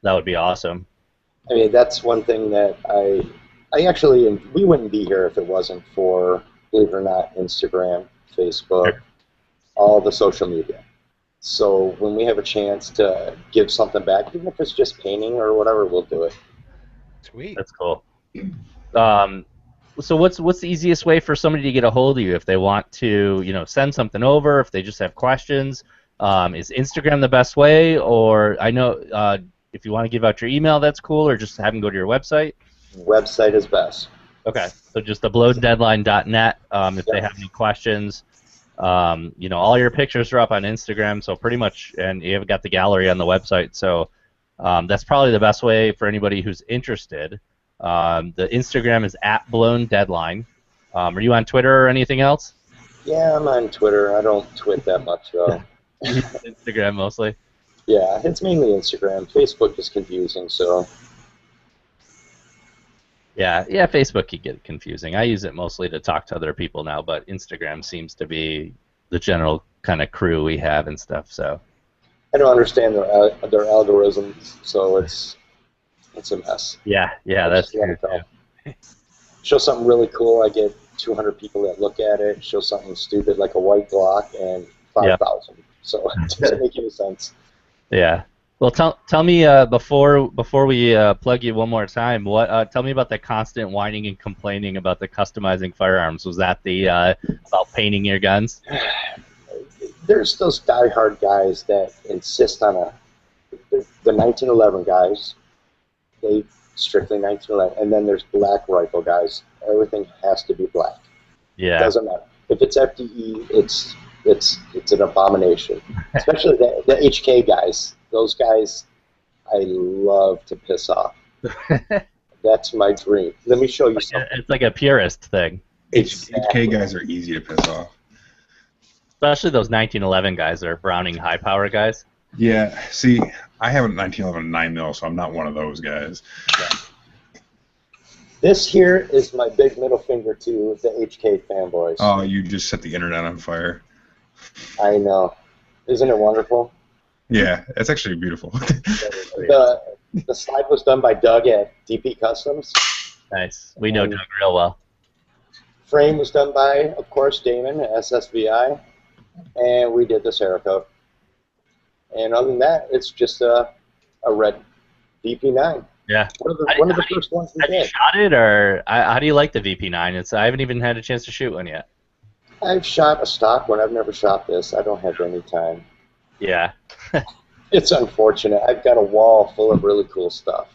That would be awesome. I mean, that's one thing that I actually, we wouldn't be here if it wasn't for, believe it or not, Instagram, Facebook, all the social media. So when we have a chance to give something back, even if it's just painting or whatever, we'll do it. Sweet. That's cool. So what's the easiest way for somebody to get a hold of you if they want to send something over, if they just have questions? Is Instagram the best way, or I know if you want to give out your email, that's cool, or just have them go to your website? Website is best. Okay, so just the blowndeadline.net. If they have any questions, all your pictures are up on Instagram, so pretty much, and you've got the gallery on the website, so that's probably the best way for anybody who's interested. The Instagram is @blowndeadline. Are you on Twitter or anything else? Yeah, I'm on Twitter. I don't twit that much, though. Instagram mostly? Yeah, it's mainly Instagram. Facebook is confusing, so... Yeah, Facebook can get confusing. I use it mostly to talk to other people now, but Instagram seems to be the general kind of crew we have and stuff, so... I don't understand their algorithms, so it's a mess. Yeah, that's true. Show something really cool, I get 200 people that look at it. Show something stupid like a white Glock and 5,000. So it doesn't make any sense. Yeah. Well, tell me before we plug you one more time. Tell me about the constant whining and complaining about the customizing firearms. Was that the about painting your guns? There's those diehard guys that insist on the 1911 guys. They strictly 1911, and then there's black rifle guys. Everything has to be black. Yeah. It doesn't matter if it's FDE. It's an abomination. Especially the HK guys. Those guys, I love to piss off. That's my dream. Let me show you something. It's like a purist thing. HK guys are easy to piss off. Especially those 1911 guys or Browning high power guys. Yeah, see, I have a 1911 9mm, so I'm not one of those guys. Yeah. This here is my big middle finger to the HK fanboys. Oh, you just set the internet on fire. I know. Isn't it wonderful? Yeah, it's actually beautiful. The slide was done by Doug at DP Customs. Nice. We know Doug real well. Frame was done by, of course, Damon at SSVI. And we did the Cerakote. And other than that, it's just a red DP9. Yeah. One of the first ones we did. Have you shot it, or how do you like the VP9? I haven't even had a chance to shoot one yet. I've shot a stock one. I've never shot this. I don't have any time. Yeah. It's unfortunate. I've got a wall full of really cool stuff.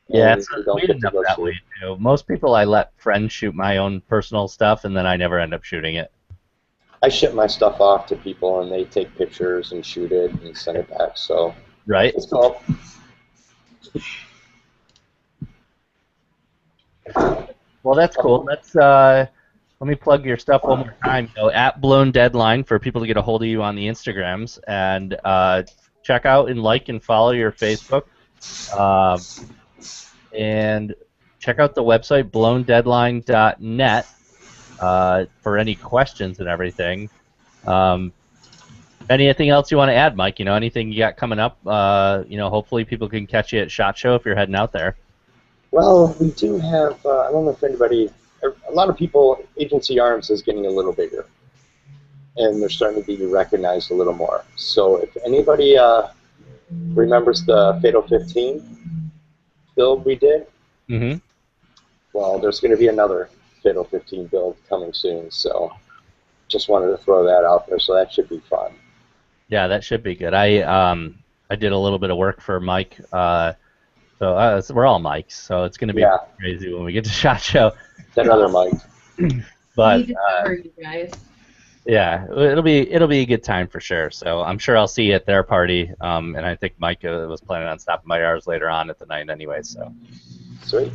Yeah, we end up that way too. Most people, I let friends shoot my own personal stuff, and then I never end up shooting it. I ship my stuff off to people, and they take pictures and shoot it and send it back. So right. It's cool. Well, that's cool. Let me plug your stuff one more time. At Blown Deadline for people to get a hold of you on the Instagrams, and check out and like and follow your Facebook, and check out the website blowndeadline.net for any questions and everything. Anything else you want to add, Mike? Anything you got coming up? Hopefully people can catch you at SHOT Show if you're heading out there. Well, we do have, I don't know if anybody, a lot of people, Agency Arms is getting a little bigger, and they're starting to be recognized a little more. So if anybody remembers the Fatal 15 build we did, well, there's going to be another Fatal 15 build coming soon, so just wanted to throw that out there, so that should be fun. Yeah, that should be good. I did a little bit of work for Mike, so we're all Mikes, so it's going to be crazy when we get to SHOT Show. That other Mike. But you guys. Yeah, it'll be a good time for sure. So I'm sure I'll see you at their party. And I think Mike was planning on stopping by ours later on at the night anyway. So Sweet.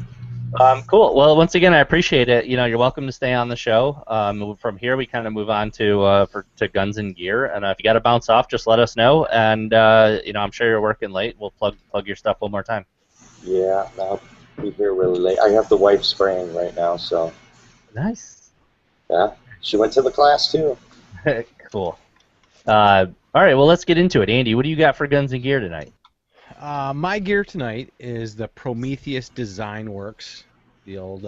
cool. Well, once again, I appreciate it. You're welcome to stay on the show. From here, we kind of move on to guns and gear. And if you got to bounce off, just let us know. And I'm sure you're working late. We'll plug your stuff one more time. Yeah, I'll be here really late. I have the wife spraying right now, so. Nice. Yeah, she went to the class too. Cool. All right, well, let's get into it. Andy, what do you got for guns and gear tonight? My gear tonight is the Prometheus Design Works. The old.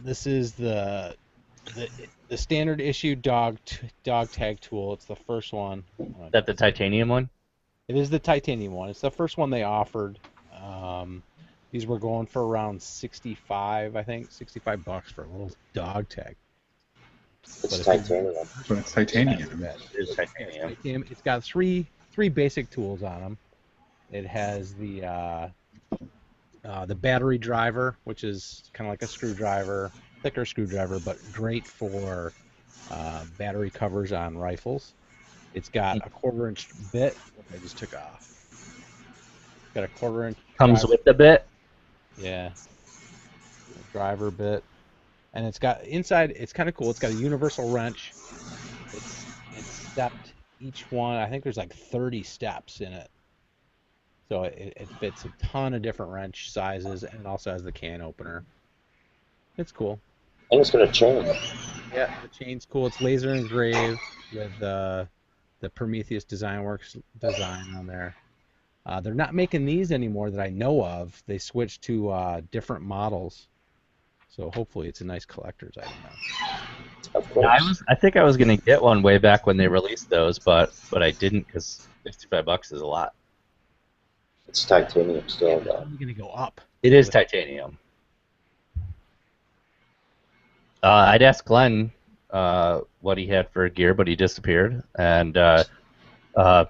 This is the standard issue dog tag tool. It's the first one. Is that the titanium one? It is the titanium one. It's the first one they offered. These were going for around $65, I think, $65 for a little dog tag. It's titanium. But it's titanium. It is titanium. It's got three basic tools on them. It has the battery driver, which is kind of like a screwdriver, thicker screwdriver, but great for battery covers on rifles. It's got a 1/4-inch bit. I just took off. Got a 1/4-inch. Comes driver. with the bit. Yeah. A driver bit. And it's got inside. It's kind of cool. It's got a universal wrench. It's stepped. Each one, I think there's like 30 steps in it. So it fits a ton of different wrench sizes, and it also has the can opener. It's cool. And it's going to chain. Yeah, the chain's cool. It's laser engraved with the Prometheus Design Works design on there. They're not making these anymore that I know of. They switched to different models. So hopefully it's a nice collector's item now. Of course. I think I was gonna get one way back when they released those, but I didn't because $65 is a lot. It's titanium still, It's though. only going to go up. It is titanium. I'd asked Glenn what he had for gear, but he disappeared. And VF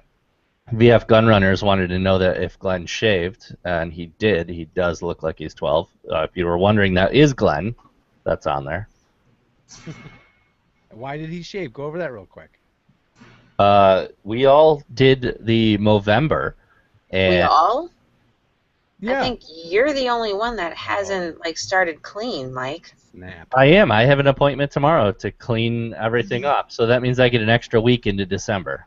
Gunrunners wanted to know that if Glenn shaved, and he did. He does look like he's 12. If you were wondering, that is Glenn. That's on there. Why did he shave? Go over that real quick. We all did the Movember. And We all? Yeah. I think you're the only one that hasn't started clean, Mike. Snap. I am. I have an appointment tomorrow to clean everything up. So that means I get an extra week into December.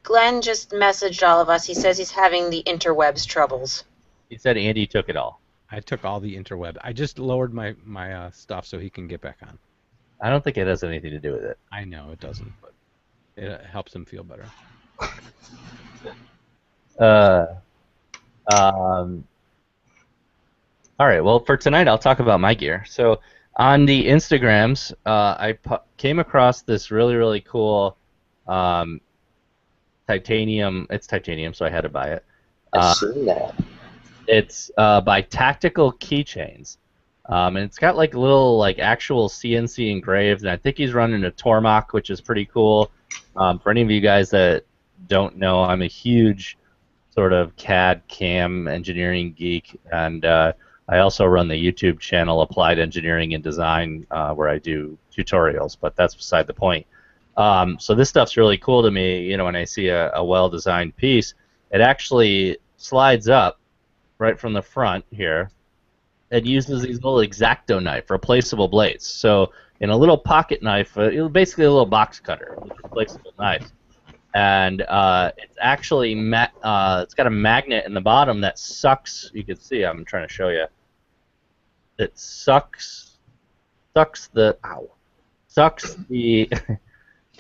Glenn just messaged all of us. He says he's having the interwebs troubles. He said Andy took it all. I took all the interweb. I just lowered my stuff so he can get back on. I don't think it has anything to do with it. I know it doesn't, but it helps him feel better. All right. Well, for tonight, I'll talk about my gear. So on the Instagrams, I came across this really, really cool titanium. It's titanium, so I had to buy it. I've seen that. It's by Tactical Keychains. And it's got little actual CNC engraved, and I think he's running a Tormach, which is pretty cool. For any of you guys that don't know, I'm a huge sort of CAD CAM engineering geek, and I also run the YouTube channel Applied Engineering and Design, where I do tutorials, but that's beside the point. So this stuff's really cool to me. When I see a well-designed piece, it actually slides up right from the front here. It uses these little X-Acto knife, replaceable blades. So in a little pocket knife, basically a little box cutter, replaceable knife. And it's actually it's got a magnet in the bottom that sucks. You can see. I'm trying to show you. It sucks the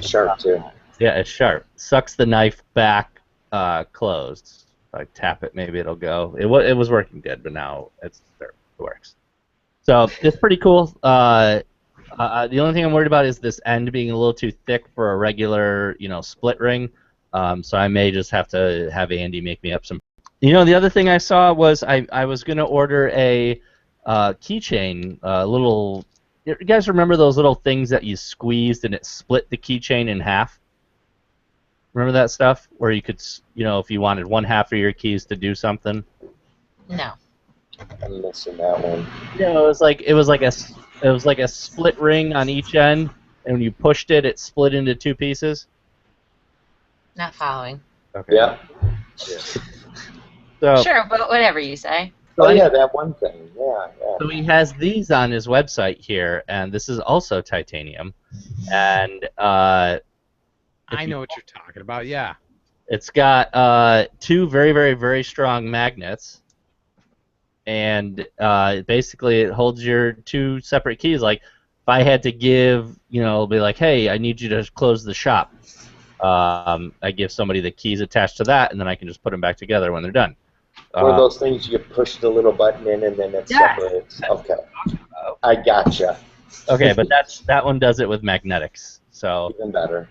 Sharp, too. Yeah, it's sharp. Sucks the knife back closed. If I tap it, maybe it'll go. It was working good, but now it works. So it's pretty cool. The only thing I'm worried about is this end being a little too thick for a regular, split ring. So I may just have to have Andy make me up some. The other thing I saw was I was gonna order a keychain, little. You guys remember those little things that you squeezed and it split the keychain in half? Remember that stuff where you could, if you wanted one half of your keys to do something. No. I'm missing that one. Yeah, it was like It was like a split ring on each end, and when you pushed it, it split into two pieces. Not following. Okay. Yeah. So, Sure, but whatever you say. so, Oh yeah, that one thing. Yeah, yeah. so he has these on his website here, and this is also titanium, and I know what you're talking about. Yeah. it's got two very, very, very strong magnets, and basically it holds your two separate keys. Like if I had to give, be like, hey, I need you to close the shop. I give somebody the keys attached to that, and then I can just put them back together when they're done. One of those things you push the little button in and then it separates. Okay. I gotcha. Okay, but that one does it with magnetics. So Even better.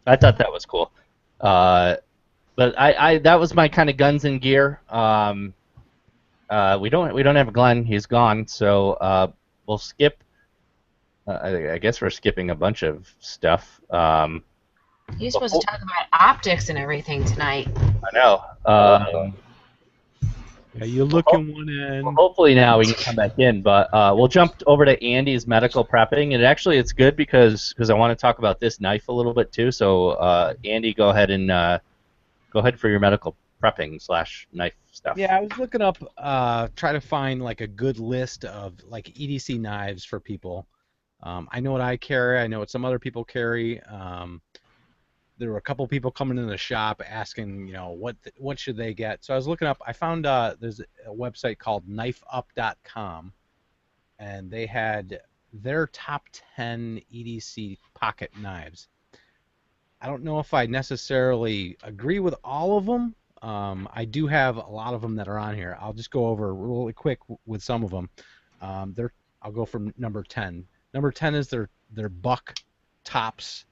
I thought that was cool. But I that was my kind of guns and gear. We don't have Glenn. He's gone. So we'll skip. I guess we're skipping a bunch of stuff. You're supposed to talk about optics and everything tonight. I know. Yeah, you look in one end. Well, hopefully now we can come back in, but we'll jump over to Andy's medical prepping, and actually it's good because I want to talk about this knife a little bit too. So Andy, go ahead for your medical prepping / knife stuff. Yeah, I was looking up, try to find like a good list of like EDC knives for people. I know what I carry. I know what some other people carry. There were a couple people coming into the shop asking, what should they get. So I was looking up. I found there's a website called knifeup.com, and they had their top 10 EDC pocket knives. I don't know if I necessarily agree with all of them. I do have a lot of them that are on here. I'll just go over really quick with some of them. I'll go from number 10. Number 10 is their Buck Tops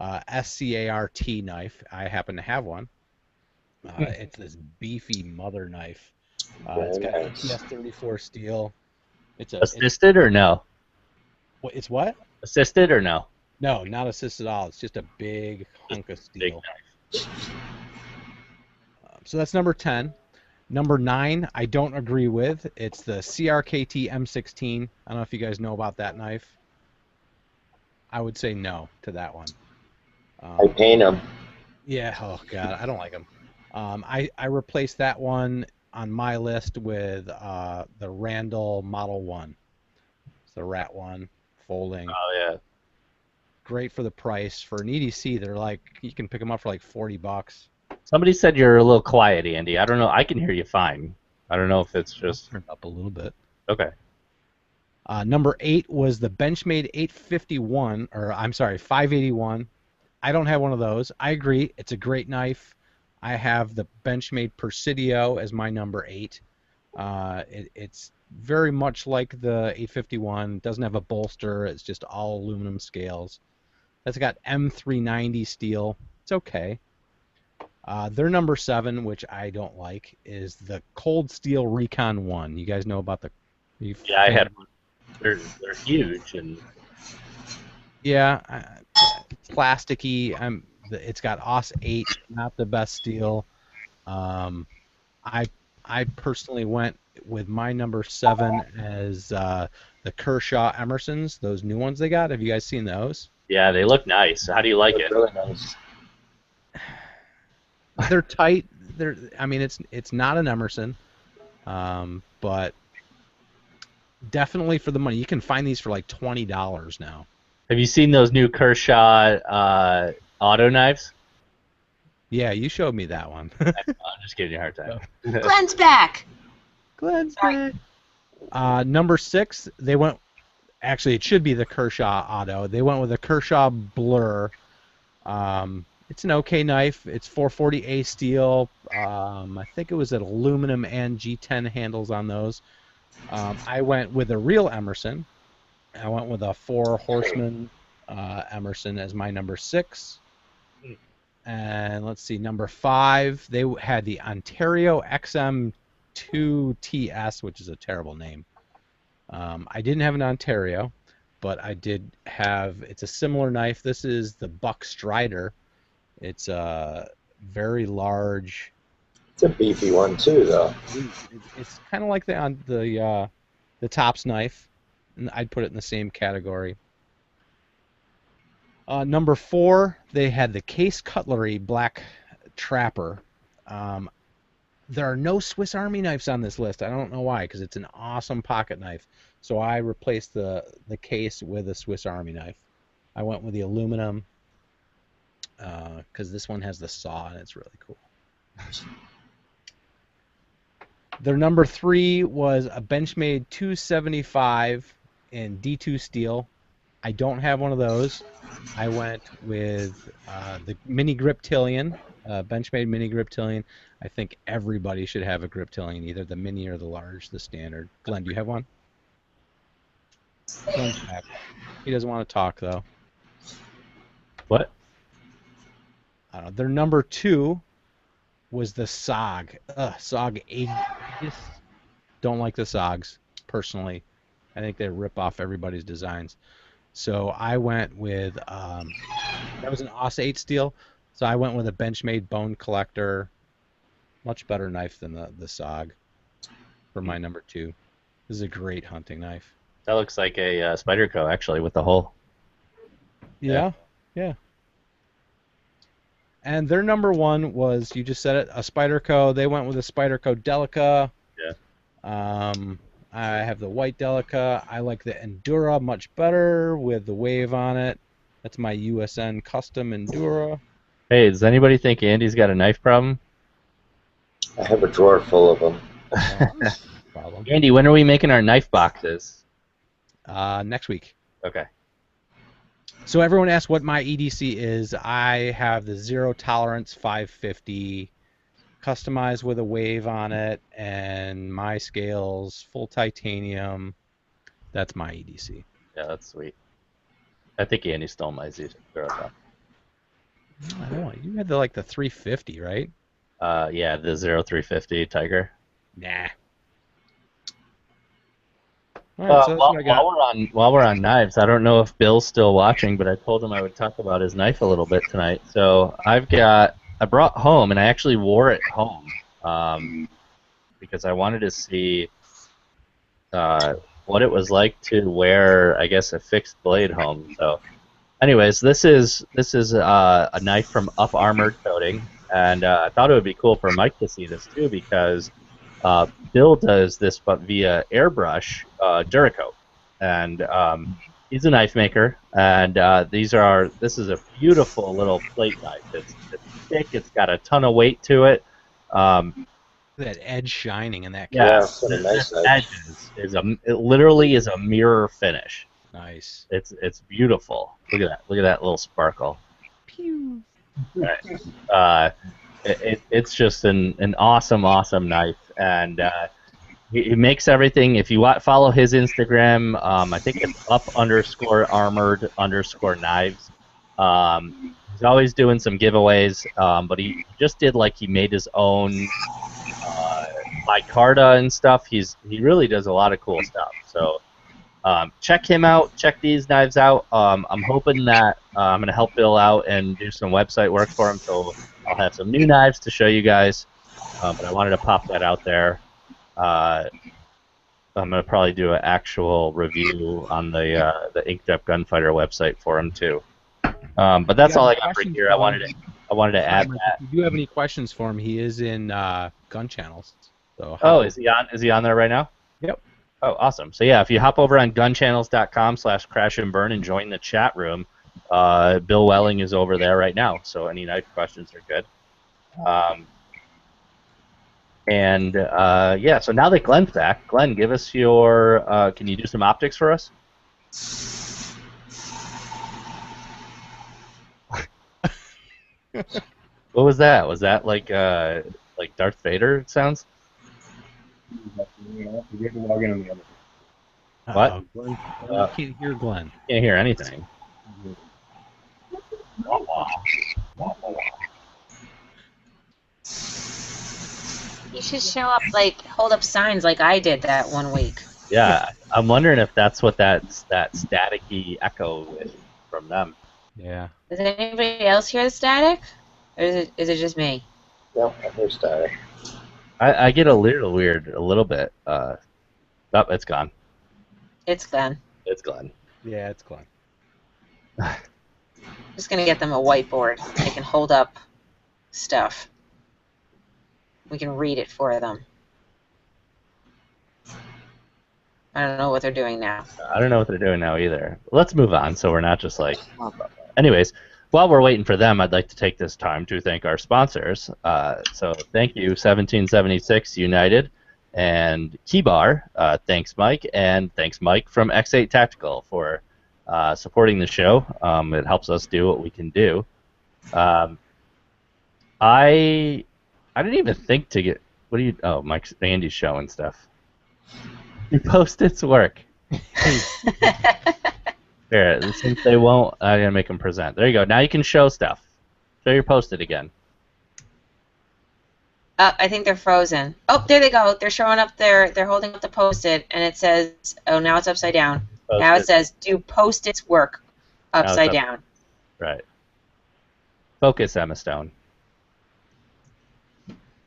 SCART knife. I happen to have one. It's this beefy mother knife. It's got PS34 steel. Assisted or no? It's what? Assisted or no? No, not assisted at all. It's just a big hunk of steel. Big knife. So that's number 10. Number 9, I don't agree with. It's the CRKT M16. I don't know if you guys know about that knife. I would say no to that one. I paint them. Yeah, oh god, I don't like them. I replaced that one on my list with the Randall Model 1. It's the Rat 1, folding. Oh, yeah. Great for the price. For an EDC, they're like, you can pick them up for like $40. Somebody said you're a little quiet, Andy. I don't know. I can hear you fine. I don't know if it's just... Turn up a little bit. Okay. Number 8 was the Benchmade 851, or I'm sorry, 581. I don't have one of those. I agree. It's a great knife. I have the Benchmade Presidio as my number 8. It's very much like the 851. It doesn't have a bolster. It's just all aluminum scales. It's got M390 steel. It's okay. Their number 7, which I don't like, is the Cold Steel Recon 1. You guys know about the... Yeah, I had one. They're huge and... Yeah, plasticky. It's got OS 8, not the best steel. I personally went with my number 7 as the Kershaw Emersons, those new ones they got. Have you guys seen those? Yeah, they look nice. How do you like it? Really nice. They're tight. It's not an Emerson, but definitely for the money. You can find these for like $20 now. Have you seen those new Kershaw auto knives? Yeah, you showed me that one. I'm just giving you a hard time. Glenn's back. Glenn's back. Number 6, they went. Actually, it should be the Kershaw Auto. They went with a Kershaw Blur. It's an okay knife. It's 440A steel. I think it was at aluminum and G10 handles on those. I went with a real Emerson. I went with a 4 Horseman Emerson as my number 6. And let's see, number 5, they had the Ontario XM2TS, which is a terrible name. I didn't have an Ontario, but I did have, it's a similar knife. This is the Buck Strider. It's a very large. It's a beefy one too, though. It's kind of like the Tops knife. I'd put it in the same category. Number 4, they had the Case Cutlery Black Trapper. There are no Swiss Army knives on this list. I don't know why, because it's an awesome pocket knife. So I replaced the case with a Swiss Army knife. I went with the aluminum because this one has the saw and it's really cool. Their number 3 was a Benchmade 275 in D2 steel. I don't have one of those. I went with the Mini Griptilian, Benchmade Mini Griptilian. I think everybody should have a Griptilian, either the mini or the large, the standard. Glenn, do you have one? Glenn's back. He doesn't want to talk, though. What? Their number 2 was the SOG. SOG 80. I just don't like the SOGs, personally. I think they rip off everybody's designs. So I went with, that was an AUS 8 steel, so I went with a Benchmade Bone Collector. Much better knife than the SOG for my number 2. This is a great hunting knife. That looks like a Spyderco, actually, with the hole. Yeah. And their number 1 was, you just said it, a Spyderco. They went with a Spyderco Delica. Yeah. I have the white Delica. I like the Endura much better with the wave on it. That's my USN custom Endura. Hey, does anybody think Andy's got a knife problem? I have a drawer full of them. Problem. Andy, when are we making our knife boxes? Next week. Okay. So everyone asked what my EDC is. I have the 0 tolerance 550, customized with a wave on it, and my scales, full titanium. That's my EDC. Yeah, that's sweet. I think Andy stole my Z0. I don't know. You had the 350, right? Yeah, the 0350 Tiger. Nah. All right, so that's what I got. While we're on knives, I don't know if Bill's still watching, but I told him I would talk about his knife a little bit tonight. So I brought home, and I actually wore it home because I wanted to see what it was like to wear, I guess, a fixed blade home. So, anyways, this is a knife from Up Armored Coating, and I thought it would be cool for Mike to see this too because Bill does this, but via airbrush Duracoat, and he's a knife maker, and this is a beautiful little plate knife. It's thick. It's got a ton of weight to it. That edge shining in that. Yeah, nice edge it literally is a mirror finish. Nice. It's beautiful. Look at that. Look at that little sparkle. Pew. All right. It's just an awesome knife, and he makes everything. If you follow his Instagram, I think it's up_armored_knives. He's always doing some giveaways, but he just did he made his own micarta and stuff. He really does a lot of cool stuff. So check him out. Check these knives out. I'm hoping that I'm gonna help Bill out and do some website work for him. So I'll have some new knives to show you guys. But I wanted to pop that out there. I'm gonna probably do an actual review on the Inkjet Gunfighter website for him too. But that's all I got for here. I wanted to add that. If you do have any questions for him, he is in Gun Channels. So is he on? Is he on there right now? Yep. Oh, awesome. So yeah, if you hop over on gunchannels.com/crashandburn and join the chat room, Bill Welling is over there right now. So any knife questions are good. Yeah, so now that Glenn's back, Glenn, give us your. Can you do some optics for us? What was that? Was that like Darth Vader sounds? What? Glenn, you can't hear Glenn. Can't hear anything. You should show up, hold up signs like I did that one week. Yeah, I'm wondering if that's what that staticky echo is from them. Yeah. Does anybody else hear the static? Or is it just me? Yep, I hear static. I get a little weird, a little bit. Oh, it's gone. It's Glenn. It's Glenn. Yeah, it's Glenn. Just gonna get them a whiteboard. They can hold up stuff. We can read it for them. I don't know what they're doing now. I don't know what they're doing now either. Let's move on so we're not just like... Anyways, while we're waiting for them, I'd like to take this time to thank our sponsors. So thank you, 1776 United and Keybar. Thanks, Mike. And thanks, Mike from X8 Tactical for supporting the show. It helps us do what we can do. I didn't even think to get... What do you... Oh, Andy's showing stuff. You Post-its work. Here, since they won't, I'm gonna make them present. There you go. Now you can show stuff. Show your Post-it again. I think they're frozen. Oh, there they go. They're showing up there. They're holding up the Post-it, and it says, oh, now it's upside down. Post-it. Now it says, do Post-its work upside down. Right. Focus, Emma Stone.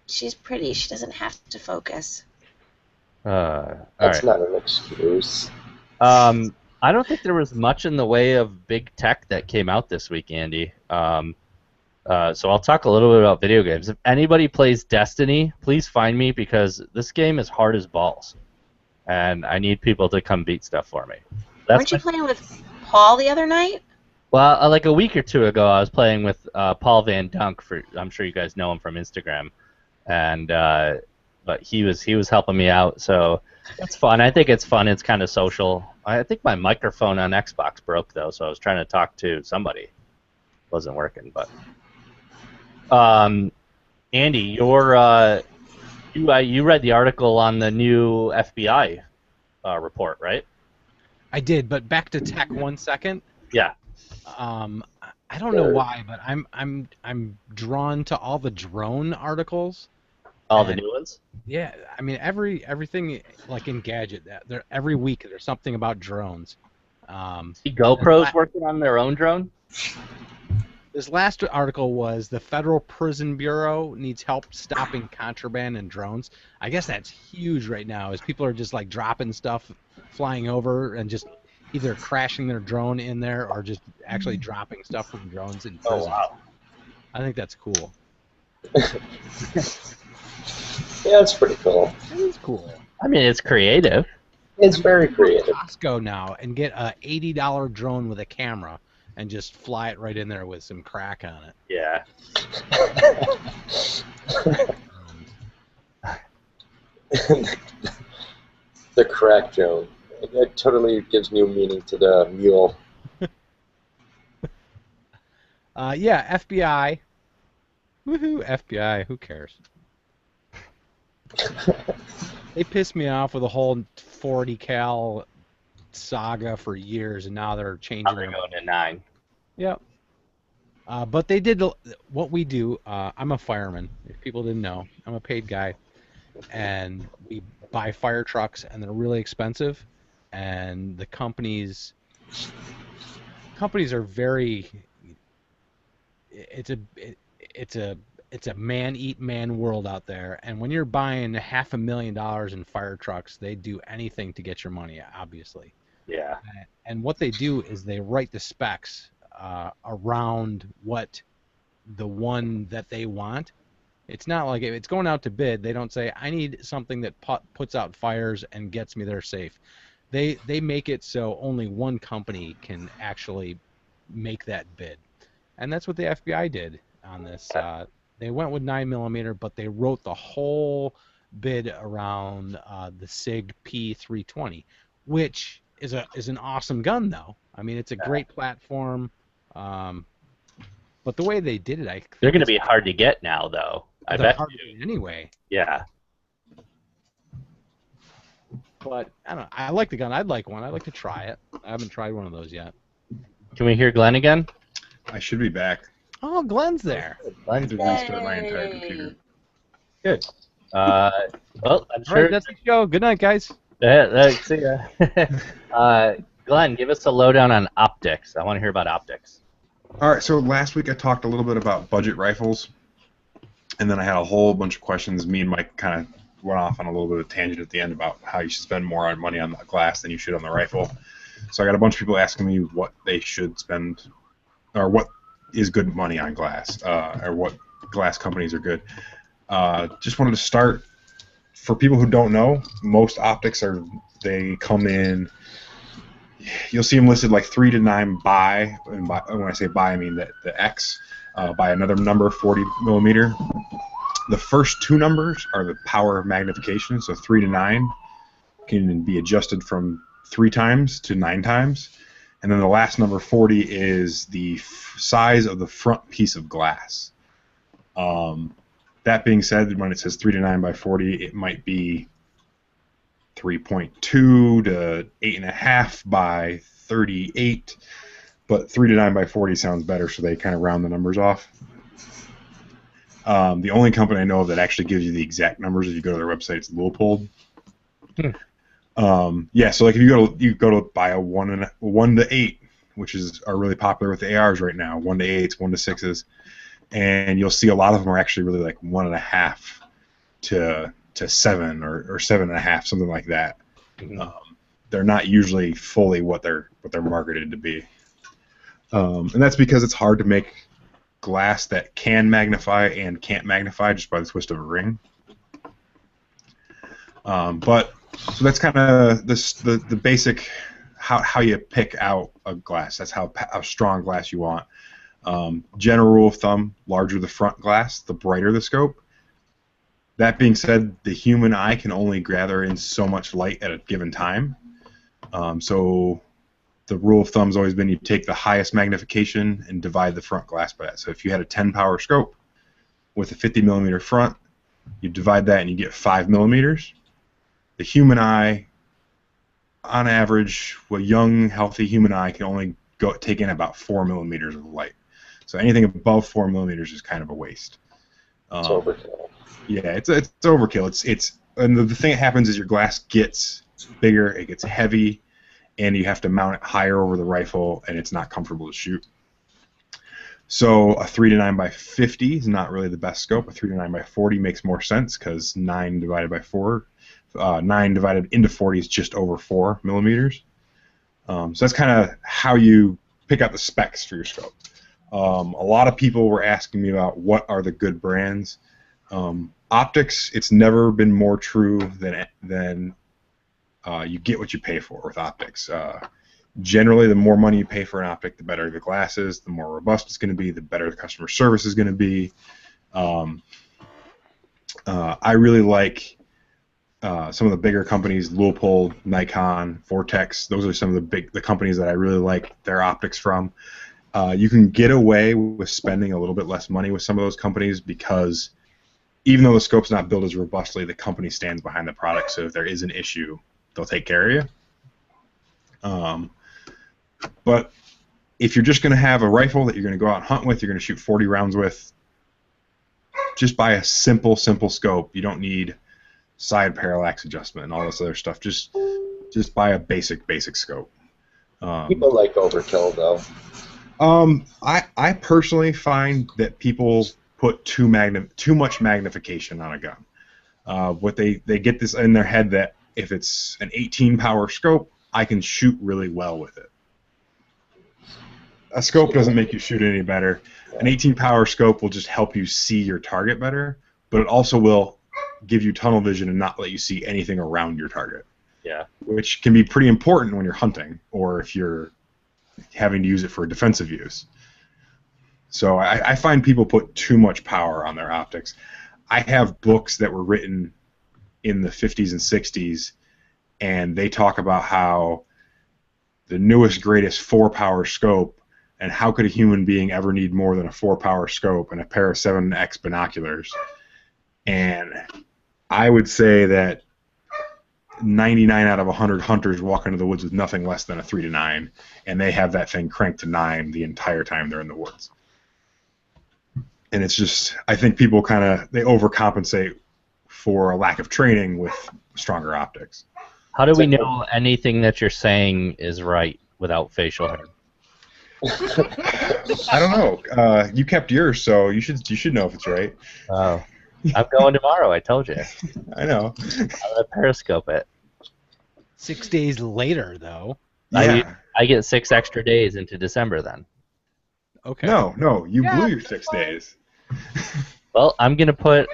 She's pretty. She doesn't have to focus. That's Alright. not an excuse. I don't think there was much in the way of big tech that came out this week, Andy. So I'll talk a little bit about video games. If anybody plays Destiny, please find me because this game is hard as balls. And I need people to come beat stuff for me. Weren't you playing with Paul the other night? Well, like a week or two ago, I was playing with Paul Van Dunk. I'm sure you guys know him from Instagram. And but he was helping me out, so it's fun. I think it's fun. It's kind of social. I think my microphone on Xbox broke though, so I was trying to talk to somebody. It wasn't working, but Andy, you read the article on the new FBI report, right? I did, but back to tech 1 second. Yeah. I don't know why, but I'm drawn to all the drone articles. All the new ones? Yeah, I mean everything like in Gadget. Every week there's something about drones. GoPro's working on their own drone? This last article was the Federal Prison Bureau needs help stopping contraband and drones. I guess that's huge right now, as people are just like dropping stuff, flying over, and just either crashing their drone in there or just actually dropping stuff from drones in prison. Oh, wow. I think that's cool. Yeah, it's pretty cool. It is cool. I mean, it's creative. It's very creative. Costco now and get a $80 drone with a camera and just fly it right in there with some crack on it. Yeah. The crack drone. It totally gives new meaning to the mule. Yeah, FBI. Woohoo, FBI. Who cares? They pissed me off with the whole 40 cal saga for years, and now they're changing. They're going to 9. Yep. But they did what we do. I'm a fireman. If people didn't know, I'm a paid guy, and we buy fire trucks, and they're really expensive. And the companies are very. It's a man eat man world out there, and when you're buying $500,000 in fire trucks, they do anything to get your money, obviously. Yeah. And what they do is they write the specs around what the one that they want. It's not like if it's going out to bid, they don't say, I need something that puts out fires and gets me there safe. They make it so only one company can actually make that bid. And that's what the FBI did on this. They went with 9mm, but they wrote the whole bid around the SIG P320, which is an awesome gun, though. I mean, it's a great platform. But the way they did it, I think they're going to be hard to get now, though. I bet hard to get anyway. Yeah. But I don't know. I like the gun. I'd like one. I'd like to try it. I haven't tried one of those yet. Can we hear Glenn again? I should be back. Oh, Glenn's there. I did restart my entire computer. Good. Well, I'm All sure. right, that's the show. Good night, guys. See ya. Glenn, give us a lowdown on optics. I want to hear about optics. All right, so last week I talked a little bit about budget rifles, and then I had a whole bunch of questions. Me and Mike kind of went off on a little bit of a tangent at the end about how you should spend more money on the glass than you should on the rifle. So I got a bunch of people asking me what they should spend, or what is good money on glass, or what glass companies are good. Just wanted to start, for people who don't know, most optics they come in, you'll see them listed like 3 to 9 by, and when I say by, I mean the X, by another number, 40 millimeter. The first two numbers are the power of magnification, so 3 to 9 can be adjusted from 3 times to 9 times. And then the last number, 40, is the size of the front piece of glass. That being said, when it says 3 to 9 by 40, it might be 3.2 to 8.5 by 38, but 3 to 9 by 40 sounds better, so they kind of round the numbers off. The only company I know of that actually gives you the exact numbers, if you go to their website, it's Leupold. Yeah, so like if you go to buy a 1 to 8, which are really popular with the ARs right now, 1 to 8s, 1 to 6s, and you'll see a lot of them are actually really like 1.5 to 7 or 7.5, something like that. They're not usually fully what they're marketed to be, and that's because it's hard to make glass that can magnify and can't magnify just by the twist of a ring. But so that's kind of the basic how you pick out a glass. That's how strong glass you want. General rule of thumb: larger the front glass, the brighter the scope. That being said, the human eye can only gather in so much light at a given time. So the rule of thumb has always been you take the highest magnification and divide the front glass by that. So if you had a 10 power scope with a 50 millimeter front, you divide that and you get 5 millimeters. The human eye, on average, a young, healthy human eye can only take in about 4 millimeters of light. So anything above 4 millimeters is kind of a waste. It's overkill. Yeah, it's overkill. And the thing that happens is your glass gets bigger, it gets heavy, and you have to mount it higher over the rifle, and it's not comfortable to shoot. So a 3 to 9 by 50 is not really the best scope. A 3 to 9 by 40 makes more sense because 9 divided by 4, 9 divided into 40 is just over 4 millimeters. So that's kind of how you pick out the specs for your scope. A lot of people were asking me about what are the good brands. Optics, it's never been more true than you get what you pay for with optics. Generally, the more money you pay for an optic, the better the glass is, the more robust it's going to be, the better the customer service is going to be. I really like some of the bigger companies, Leupold, Nikon, Vortex. Those are some of the companies that I really like their optics from. You can get away with spending a little bit less money with some of those companies because even though the scope's not built as robustly, the company stands behind the product, so if there is an issue, they'll take care of you. But if you're just going to have a rifle that you're going to go out and hunt with, you're going to shoot 40 rounds with, just buy a simple scope. You don't need side parallax adjustment and all this other stuff. Just buy a basic scope. People like overkill, though. I personally find that people put too much magnification on a gun. What they get this in their head that if it's an 18 power scope, I can shoot really well with it. A scope doesn't make you shoot any better. An 18 power scope will just help you see your target better, but it also will give you tunnel vision and not let you see anything around your target. Yeah. Which can be pretty important when you're hunting or if you're having to use it for defensive use. So I find people put too much power on their optics. I have books that were written in the 50s and 60s, and they talk about how the newest, greatest 4-power scope, and how could a human being ever need more than a 4-power scope and a pair of 7X binoculars. And I would say that 99 out of 100 hunters walk into the woods with nothing less than a 3 to 9, and they have that thing cranked to 9 the entire time they're in the woods. And it's just, I think people they overcompensate for a lack of training with stronger optics. How do we know anything that you're saying is right without facial hair? I don't know. You kept yours, so you should know if it's right. Oh, I'm going tomorrow. I told you. I know. I'm gonna periscope it. 6 days later, though. Yeah. I get 6 extra days into December then. Okay. No, you Yeah, blew your that's 6 fine. days. Well, I'm gonna put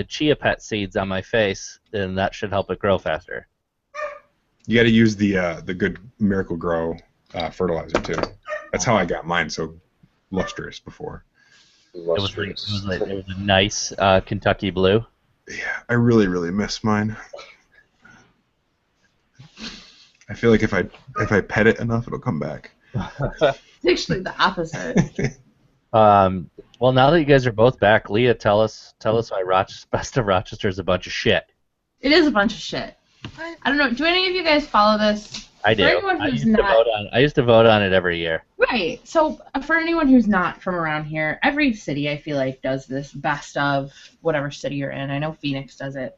chia pet seeds on my face, and that should help it grow faster. You got to use the good Miracle Grow fertilizer too. That's how I got mine so lustrous before. It was a nice Kentucky blue. Yeah, I really miss mine. I feel like if I pet it enough, it'll come back. It's actually the opposite. Well, now that you guys are both back, Leah, tell us why Best of Rochester is a bunch of shit. It is a bunch of shit. I don't know. Do any of you guys follow this? I do. For anyone I who's used to vote on it every year. Right. So for anyone who's not from around here, every city I feel like does this best of whatever city you're in. I know Phoenix does it.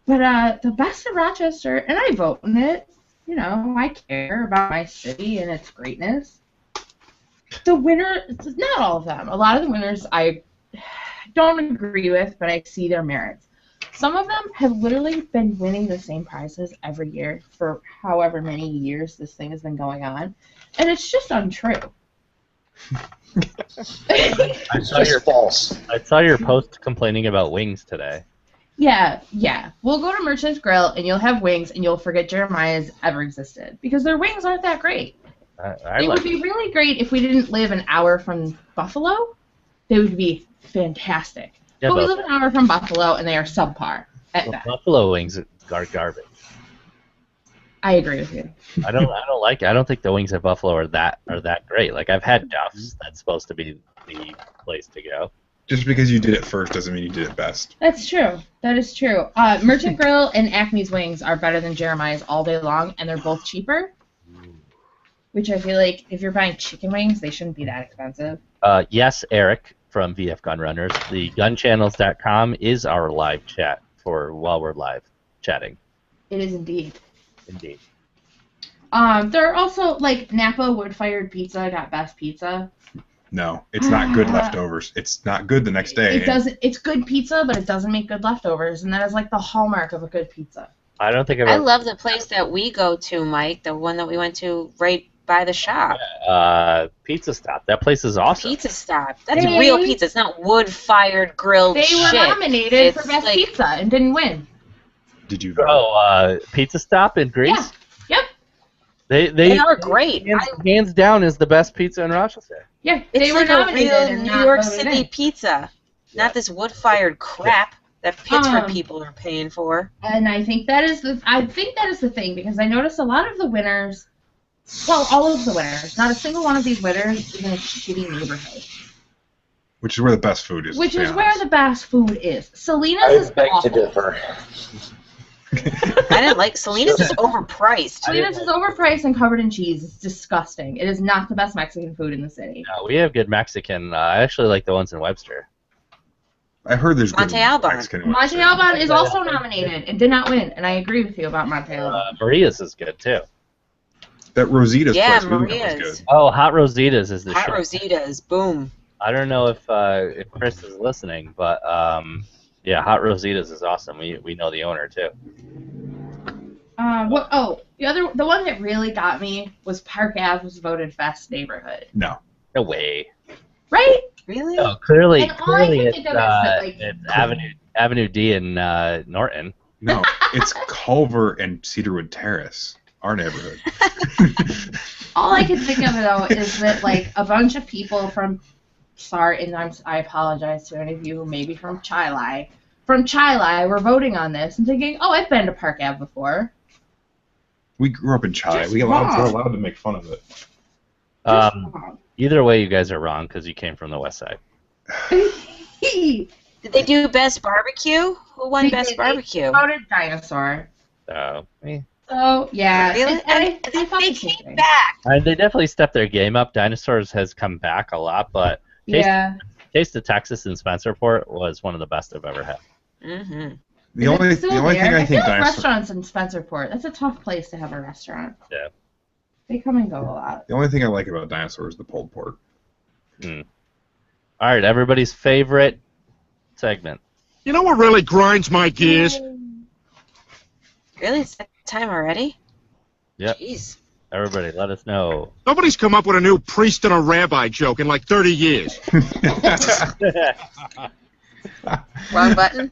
But the best of Rochester, and I vote in it. You know, I care about my city and its greatness. The winner, not all of them. A lot of the winners I don't agree with, but I see their merits. Some of them have literally been winning the same prizes every year for however many years this thing has been going on, and it's just untrue. It's just false. I saw your post complaining about wings today. Yeah. We'll go to Merchant's Grill, and you'll have wings, and you'll forget Jeremiah's ever existed, because their wings aren't that great. They would be really great if we didn't live an hour from Buffalo. They would be fantastic. Yeah, but we live an hour from Buffalo, and they are subpar at best. Buffalo wings are garbage. I agree with you. I don't like it. I don't think the wings at Buffalo are that great. Like, I've had Duff's. That's supposed to be the place to go. Just because you did it first doesn't mean you did it best. That's true. That is true. Merchant Grill and Acme's wings are better than Jeremiah's all day long, and they're both cheaper. Which I feel like if you're buying chicken wings, they shouldn't be that expensive. Yes, Eric from VF Gun Runners. The gunchannels.com is our live chat for while we're live chatting. It is indeed. Indeed. There are also, like, Napa wood-fired pizza got best pizza. No, it's not good leftovers. It's not good the next day. It doesn't. It's good pizza, but it doesn't make good leftovers, and that is like the hallmark of a good pizza. I don't think I love the place that we go to, Mike. The one that we went to right by the shop. Pizza Stop. That place is awesome. Pizza Stop. That's real pizza. It's not wood-fired grilled They shit. were nominated for best like, pizza and didn't win. Did you vote? Oh, Pizza Stop in Greece? Yeah. Yep. They are great. Hands down is the best pizza in Rochester. Yeah, It's they were like nominated a real and New not York voted City in. pizza, not this wood-fired crap that Pittsburgh people are paying for. And I think that is the thing, because I noticed a lot of the winners, well, all of the winners, not a single one of these winners is in a shitty neighborhood. Which is where the best food is. Which to be is where honest. the best food is. Selena's I is beg to awful. differ. I didn't like Selena's is overpriced. Selena's is overpriced and covered in cheese. It's disgusting. It is not the best Mexican food in the city. No, we have good Mexican. I actually like the ones in Webster. I heard there's good Monte Alban. Mexican in Monte Webster. Alban is also nominated and did not win, and I agree with you about Monte Alban. Maria's is good too. That Rosita's Yeah, place we went was Maria's. good. Oh, Hot Rosita's is the Hot shit. Rosita's, boom. I don't know if Chris is listening, but yeah, Hot Rosita's is awesome. We know the owner too. The one that really got me was Park Ave was voted best neighborhood. No. No way. Right? Really? No, clearly And all I can it's, think of is that, like, it's Avenue D in Norton. No. It's Culver and Cedarwood Terrace, our neighborhood. All I can think of though is that like a bunch of people from I apologize to any of you who may be from Chili were voting on this and thinking, oh, I've been to Park Ave before. We grew up in Chai. Just We're wrong. allowed to make fun of it. Just wrong. Either way, you guys are wrong because you came from the west side. Did they do best barbecue? Who won best barbecue? They voted Dinosaur. So, So yeah, Really? I They thought the same came thing. back. they definitely stepped their game up. Dinosaurs has come back a lot, but Yeah. Taste of Texas in Spencerport was one of the best I've ever had. Mm-hmm. The only It's still thing there. I think feel like Dinosaur. restaurants in Spencerport. That's a tough place to have a restaurant. Yeah. They come and go a lot. The only thing I like about Dinosaur is the pulled pork. All right, everybody's favorite segment. You know what really grinds my gears? Really? It's that time already? Yep. Jeez. Everybody, let us know. Nobody's come up with a new priest and a rabbi joke in like 30 years. Wrong button.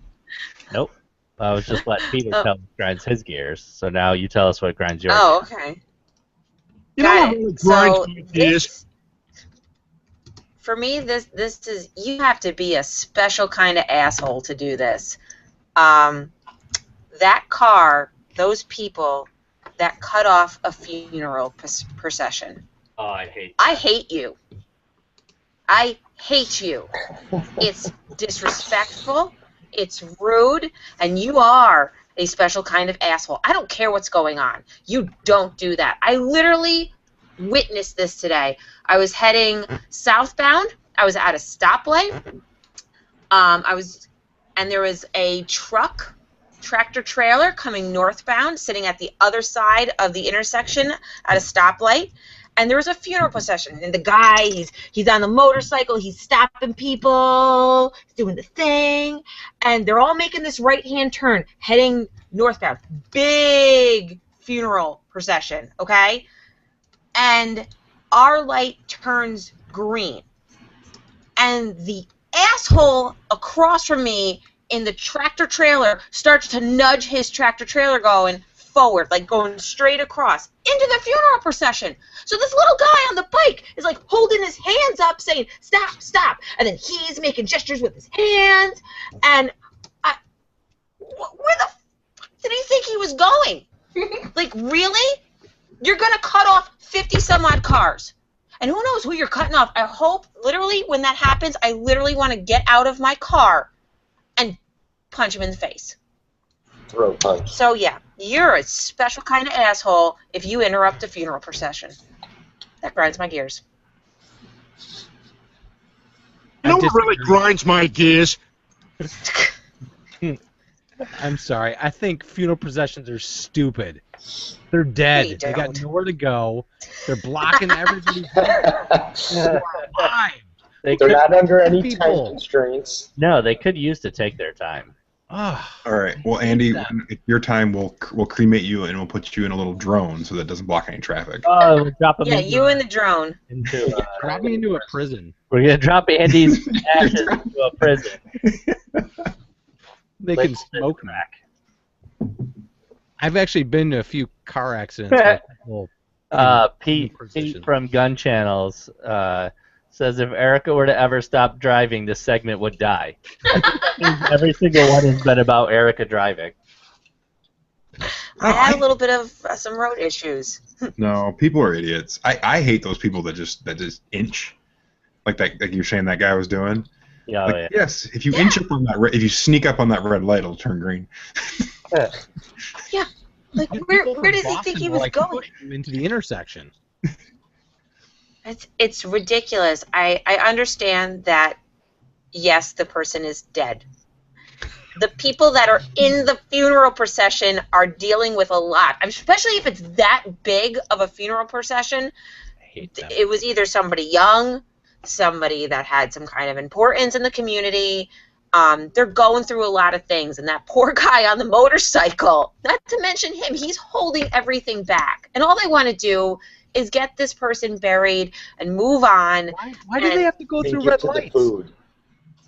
Nope. I was just letting Peter tell what grinds his gears. So now you tell us what grinds yours. Oh, okay. You know Got what it. really So grinds my gears? this, for me, this is, you have to be a special kind of asshole to do this. That car, those people that cut off a funeral procession. Oh, I hate. I hate you. I hate you. It's disrespectful. It's rude, and you are a special kind of asshole. I don't care what's going on. You don't do that. I literally witnessed this today. I was heading southbound. I was at a stoplight. And there was a tractor trailer coming northbound, sitting at the other side of the intersection at a stoplight. And there was a funeral procession, and the guy, he's on the motorcycle, he's stopping people, he's doing the thing, and they're all making this right-hand turn, heading northbound. Big funeral procession, okay? And our light turns green. And the asshole across from me in the tractor trailer starts to nudge his tractor trailer going forward, like going straight across into the funeral procession. So this little guy on the bike is like holding his hands up saying, stop, stop. And then he's making gestures with his hands. And where the fuck did he think he was going? Like, really? You're going to cut off 50 some odd cars. And who knows who you're cutting off. I hope, literally, when that happens, I literally want to get out of my car and punch him in the face. Throw punch. So, yeah, you're a special kind of asshole if you interrupt a funeral procession. That grinds my gears. You know what really grinds my gears? I'm sorry. I think funeral processions are stupid. They're dead. They They got don't. nowhere to go. They're blocking everybody's alive. They They're could, not under any People. time constraints. no, they could use to take their time. Ah, All right. Well, Andy, when it's your time, we'll cremate you and we'll put you in a little drone so that it doesn't block any traffic. Oh, we'll drop them Yeah, you and the drone. into. drop me into a prison. We're gonna drop Andy's ashes into a prison. They can smoke me. I've actually been to a few car accidents. Well, Pete Precision. from Gun Channels says if Erica were to ever stop driving, this segment would die. Every single one has been about Erica driving. I had a little bit of some road issues. No, people are idiots. I hate those people that just inch, like you're saying that guy was doing. Yeah, Like, yeah. yes, if you inch up on that, if you sneak up on that it's light, it'll turn green. Yeah, like People where from does he Boston think he will, was like, going? push him into the intersection. It's ridiculous. I understand that, yes, the person is dead. The people that are in the funeral procession are dealing with a lot, especially if it's that big of a funeral procession. I hate them. It was either somebody young, somebody that had some kind of importance in the community. They're going through a lot of things, and that poor guy on the motorcycle, not to mention him, he's holding everything back. And all they want to do is get this person buried and move on. Why do they have to go And through get red to the lights? food.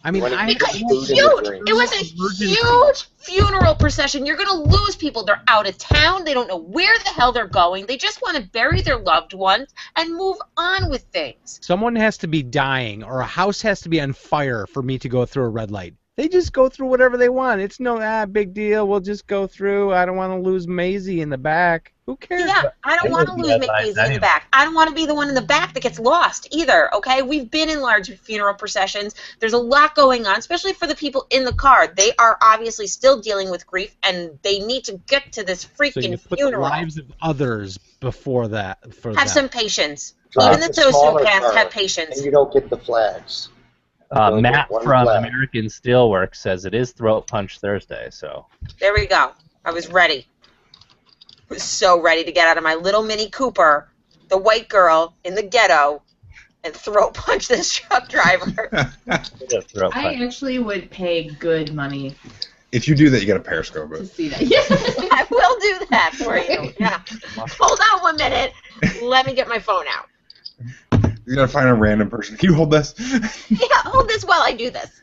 I mean, Because Because Food it's and the huge. drinks. It was a huge funeral procession. You're going to lose people. They're out of town. They don't know where the hell they're going. They just want to bury their loved ones and move on with things. someone has to be dying or a house has to be on fire for me to go through a red light. They just go through whatever they want. It's no big deal. We'll just go through. I don't want to lose Maisie in the back. Who cares? Yeah, I don't They want to would be lose red lights Maisie in anyway. the back. I don't want to be the one in the back that gets lost either, okay? We've been in large funeral processions. There's a lot going on, especially for the people in the car. They are obviously still dealing with grief, and they need to get to this So freaking you put funeral. the lives of others before that. For Have that. some patience. Drive Even the the smaller sociopaths car, have patience. And you don't get the flags. Only Matt get one from flag. American Steelworks says it is Throat Punch Thursday, so There we go. I was ready. I was so ready to get out of my little Mini Cooper, the white girl in the ghetto, and throat punch this truck driver. it is Throat I Punch. actually would pay good money If you do that, you got a periscope to it. see that. Yeah. I will I'll do that for you. Yeah. Hold on 1 minute. Let me get my phone out. You gotta find a random person. Can you hold this? Yeah, hold this while I do this.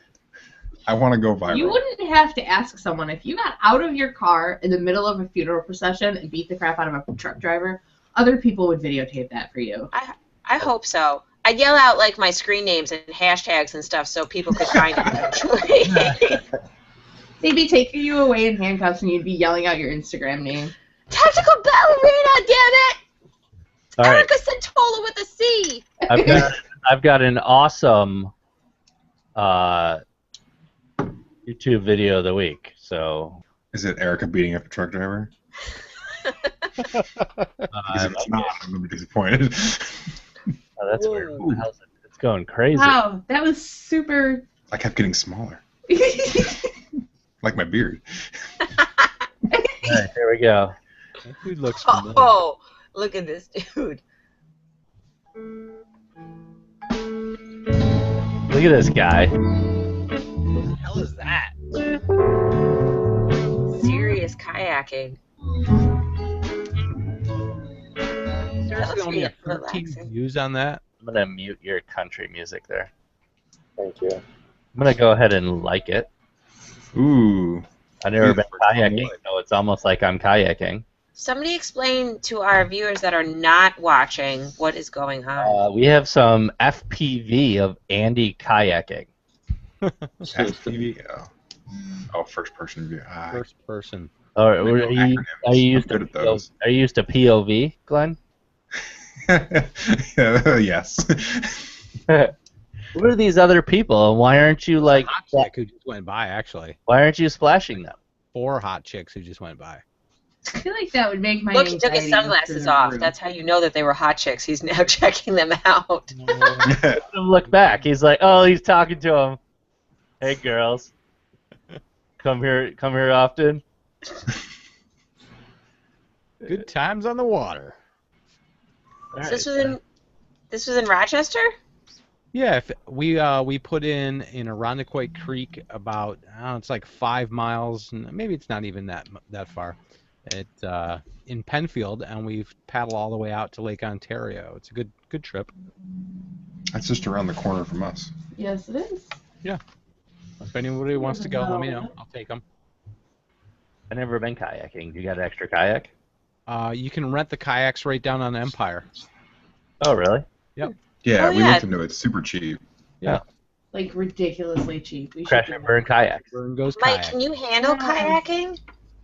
I want to go viral. You wouldn't have to ask someone if you got out of your car in the middle of a funeral procession and beat the crap out of a truck driver. Other people would videotape that for you. I hope so. I'd yell out like my screen names and hashtags and stuff so people could find it eventually. They'd be taking you away in handcuffs and you'd be yelling out your Instagram name. Tactical ballerina, damn it! All right. Erica Santola with a C. I've got an awesome YouTube video of the week. So Is it Erica beating up a truck driver? Because if it's not, I'm gonna be disappointed. oh, that's weird. What the hell is it? It's going crazy. Wow, that was super... I kept getting smaller. Like my beard. All right, here we go. That dude looks familiar. Oh, look at this dude. Look at this guy. What the hell is that? Serious kayaking. There's looks only really 13 relaxing. views on that. I'm gonna mute your country music there. Thank you. I'm gonna go ahead and like it. Ooh. I've never been Beautiful. kayaking, so it's almost like I'm kayaking. Somebody explain to our viewers that are not watching what is going on. We have some FPV of Andy kayaking. FPV? Oh, first person view. First person. Or I know are you acronyms. used I'm to good at those. Are you used to POV, Glenn? Yes. What are these other people, and why aren't you like? Hot chick who just went by, actually. Why aren't you splashing them? 4 hot chicks who just went by. I feel like that would make my Look, he took his anxiety sunglasses through the off. roof. That's how you know that they were hot chicks. He's now checking them out. Look back. He's like, oh, he's talking to him. Hey, girls, come here often. Good times on the water. All This right. was in Rochester? Yeah, if we put in Irondequoit Creek about it's like 5 miles, maybe it's not even that far. It's in Penfield, and we've paddled all the way out to Lake Ontario. It's a good trip. That's just around the corner from us. Yes, it is. If anybody wants to go, let me know. I'll take them. I've never been kayaking. You got an extra kayak? You can rent the kayaks right down on Empire. Oh, really? Yeah, Oh, we yeah. looked into it. It's super cheap. Like ridiculously cheap. We should Crash do and that. burn kayaks. Burn goes Mike, kayak. can you handle kayaking?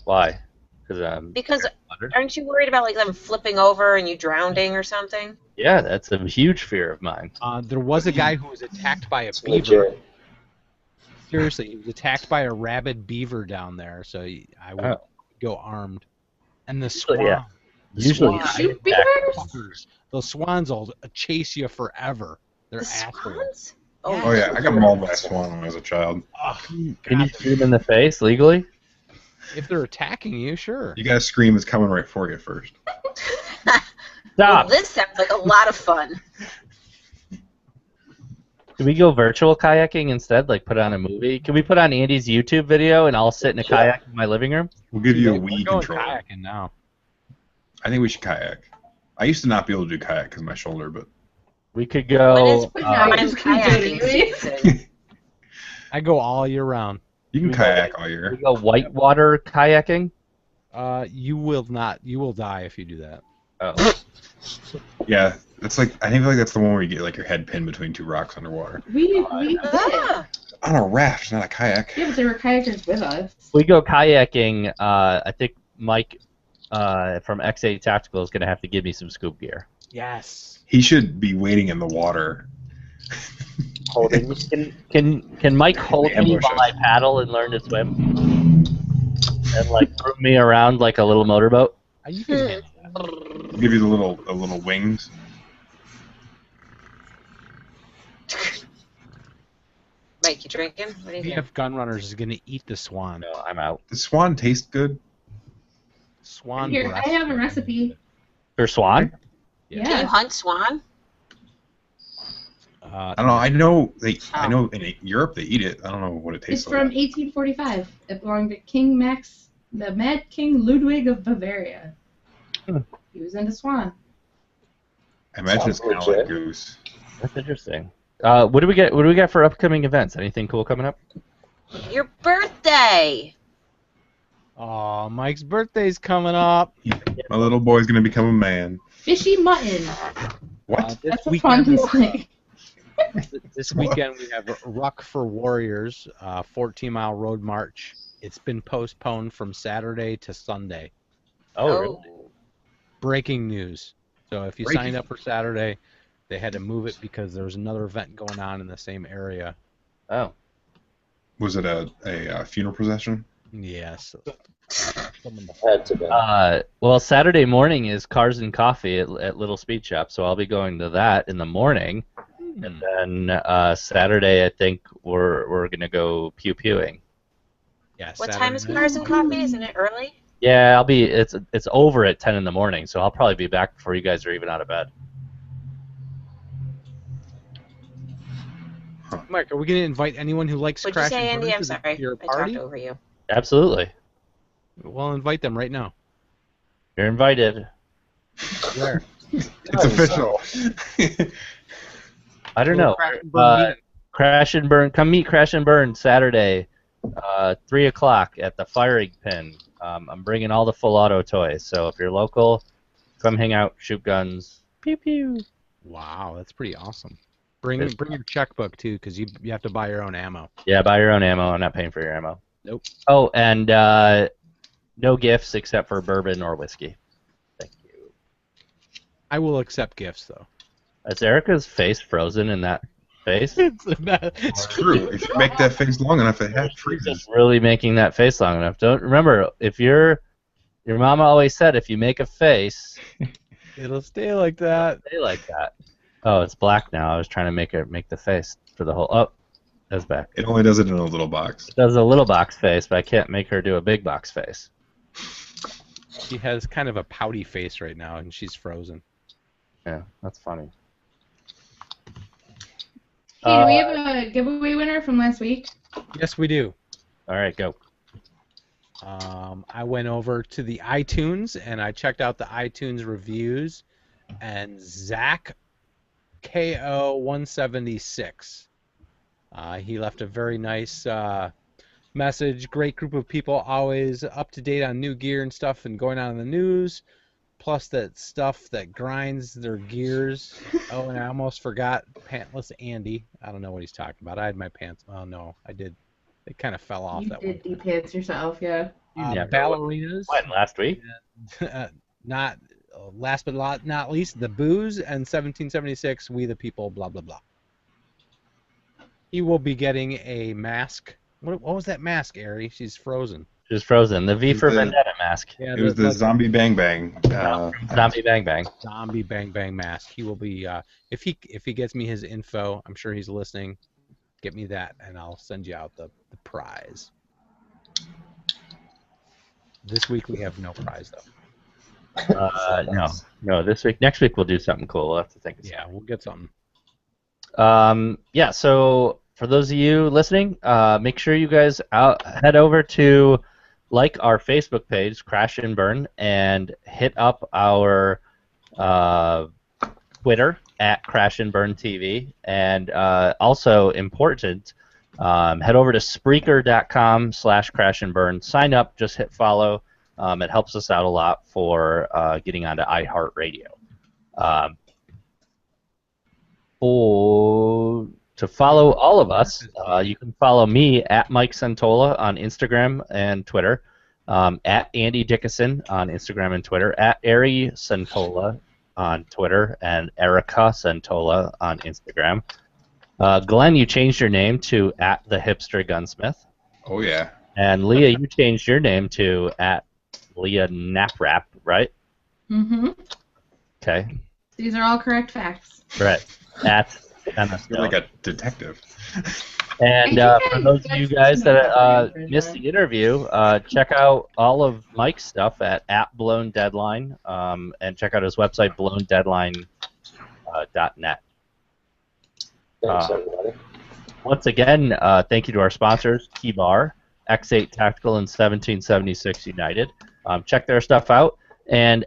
Why? Because aren't you worried about like them flipping over and you drowning or something? Yeah, that's a huge fear of mine. There was a guy who was attacked by a It's beaver. legit. Seriously, he was attacked by a rabid beaver down there, so I would go armed. And the swan. Yeah. Usually, You I shoot attack- beavers? Fuckers. Those swans will chase you forever. They're The assholes. swans? Oh yeah, I got mauled by a swan when I was a child. Oh, Can God, you shoot them in the face legally? if they're attacking you, sure. You gotta scream it's coming right for you first. Well, Stop. this sounds like a lot of fun. Can we go virtual kayaking instead? Like put on a movie? Can we put on Andy's YouTube video and I'll sit in a kayak in my living room? We'll give you a We're Wii going controller. kayaking now. I think we should kayak. I used to not be able to do kayak because of my shoulder, but We could When is go. prime just kayaking continue. season? I go all year round. you can We kayak all we year. go whitewater kayaking. You will not. You will die if you do that. Oh. Yeah, that's like I think that's the one where you get like your head pinned between 2 rocks underwater. We did it. Ah, On a raft, not a kayak. Yeah, but there were kayakers with us. We go kayaking. I think Mike from X8 Tactical is going to have to give me some scuba gear. Yes. He should be waiting in the water. Holding. Can Mike hold me Ambush while us. I paddle and learn to swim? And like throw me around like a little motorboat? You can handle that. Give you the little wings. Mike, you drinking? What are you doing? BF Gunrunners is going to eat the swan. No, I'm out. Does swan taste good? Swan Here, breast. I have a recipe. For swan? Yeah. Can you Yeah. hunt swan? I don't know. I know in Europe they eat it. I don't know what it It's tastes from like. 1845. It belonged to King Max The Mad King Ludwig of Bavaria. He was into Swan. I imagine Sounds it's kind of legit. like Goose. That's interesting. What do we get? What do we got for upcoming events? Anything cool coming up? Your birthday. Oh, Mike's birthday's coming up. My little boy's gonna become a man. Fishy mutton. What? This That's a fun weekend, thing. this weekend we have Ruck for Warriors, 14-mile road march. It's been postponed from Saturday to Sunday. Oh, really? Breaking news. So if you Breaking. signed up for Saturday, they had to move it because there was another event going on in the same area. Oh. Was it a funeral procession? Yes. Had to be. Well, Saturday morning is Cars and Coffee at Little Speed Shop, so I'll be going to that in the morning. And then Saturday, I think we're gonna go pew-pewing. Yeah, What Saturday time is night. Cars and Coffee? Isn't it early? Yeah, I'll be. It's over at 10 in the morning, so I'll probably be back before you guys are even out of bed. Mike, are we going to invite anyone who likes What'd you Crash say, and Andy? Burn I'm sorry. to your I party? talked over you. Absolutely, We'll invite them right now. you're invited. Where? It's official. I don't know. Crash and Burn meeting. Crash and Burn. Come meet Crash and Burn Saturday, 3 o'clock at the firing pin. I'm bringing all the full auto toys, so if you're local, come hang out, shoot guns, pew pew. Wow, that's pretty awesome. Bring your checkbook too, because you have to buy your own ammo. Yeah, buy your own ammo. I'm not paying for your ammo. Nope. Oh, and no gifts except for bourbon or whiskey. Thank you. I will accept gifts though. Is Erica's face frozen in that face? It's true. If you make that face long enough, it has She's freezes. just really making that face long enough. Don't remember if your mama always said if you make a face, It'll stay like that. stay like that. Oh, it's black now. I was trying to make the face for the whole. Oh, that's back. It only does it in a little box. It does a little box face, but I can't make her do a big box face. She has kind of a pouty face right now, and she's frozen. Yeah, that's funny. Hey, do we have a giveaway winner from last week? Yes, we do. All right, go. I went over to the iTunes and I checked out the iTunes reviews, and Zach KO176. He left a very nice message. Great group of people, always up to date on new gear and stuff and going on in the news. Plus that stuff that grinds their gears. Oh, and I almost forgot Pantless Andy. I don't know what he's talking about. I had my pants. Oh no, I did. They kind of fell off You that did one. de-pants yourself, yeah. Yeah, Ballerinas. When last week? Not last but not least, the booze and 1776. We the people. Blah blah blah. He will be getting a mask. What was that mask, Ari? She's frozen. She's frozen. The V for The- Vendetta mask. Yeah, It was the Zombie Bang Bang. Zombie Bang Bang. zombie bang bang mask. He will be if he gets me his info, I'm sure he's listening. Get me that, and I'll send you out the prize. This week we have no prize though. No. This week, next week we'll do something cool. We'll have to think of Yeah, we'll get something. yeah, so for those of you listening, make sure you guys head over to like our Facebook page, Crash and Burn, and hit up our Twitter at Crash and Burn TV. And also important, head over to Spreaker.com/Crash and Burn. Sign up, just hit follow. It helps us out a lot for getting onto iHeartRadio. To follow all of us, you can follow me at Mike Santola on Instagram and Twitter, at Andy Dickinson on Instagram and Twitter, at Ari Santola on Twitter, and Erica Santola on Instagram. Glenn, you changed your name to at the Hipster Gunsmith, Oh yeah. and Leah, you changed your name to at Leah Naprap, right? Mm-hmm. Okay, These are all correct facts. right. At Emma You're Stone. like a detective. And for those of you guys that missed the interview, check out all of Mike's stuff at Blown Deadline, and check out his website, blowndeadline.net. Thanks, everybody. Once again, thank you to our sponsors, Key Bar, X8 Tactical and 1776 United. Check their stuff out. And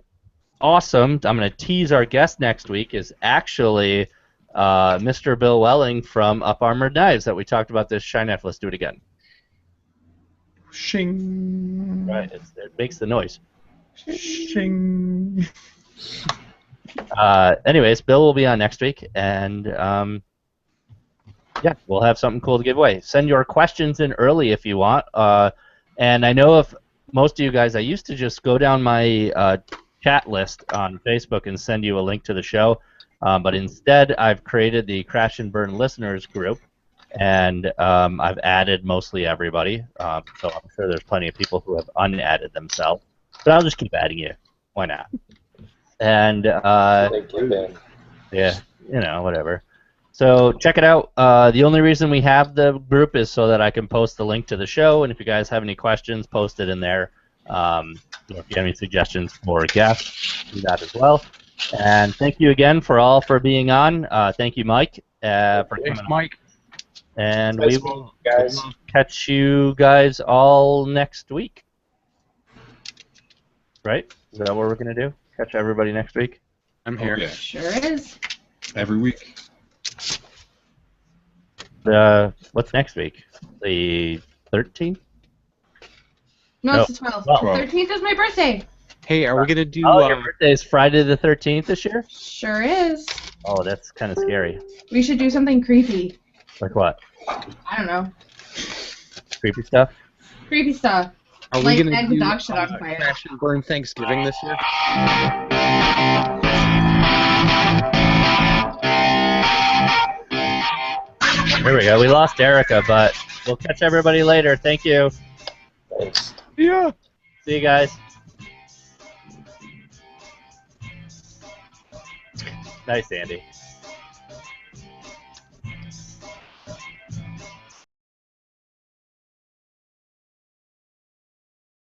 awesome, I'm going to tease our guest next week is actually Mr. Bill Welling from Up Armored Knives that we talked about this Shinef. Let's do it again. Shing. Right, it makes the noise. Shing. Anyways, Bill will be on next week, and yeah, we'll have something cool to give away. Send your questions in early if you want. And I know if most of you guys, I used to just go down my chat list on Facebook and send you a link to the show, but instead I've created the Crash and Burn listeners group, and I've added mostly everybody, so I'm sure there's plenty of people who have unadded themselves, but I'll just keep adding you. Why not? And yeah, you know, whatever. So check it out. The only reason we have the group is so that I can post the link to the show, and if you guys have any questions, post it in there. If you have any suggestions for guests, do that as well. And thank you again for being on. Thank you, Mike, for coming on. Mike. And we will catch you guys all next week. Right? Is that what we're going to do? Catch everybody next week? I'm here. Yeah. Sure is. Every week. What's next week? The 13th? No, it's the 12th. 13th is my birthday. Hey, are we going to do... your birthday is Friday the 13th this year? Sure is. Oh, that's kind of scary. We should do something creepy. Like what? I don't know. Creepy stuff? Creepy stuff. Are we Like going to egg do dog shit on fire. Crash and Burn Thanksgiving this year? There we go. We lost Erica, but we'll catch everybody later. Thank you. Thanks. Yeah. See you guys. Nice, Andy.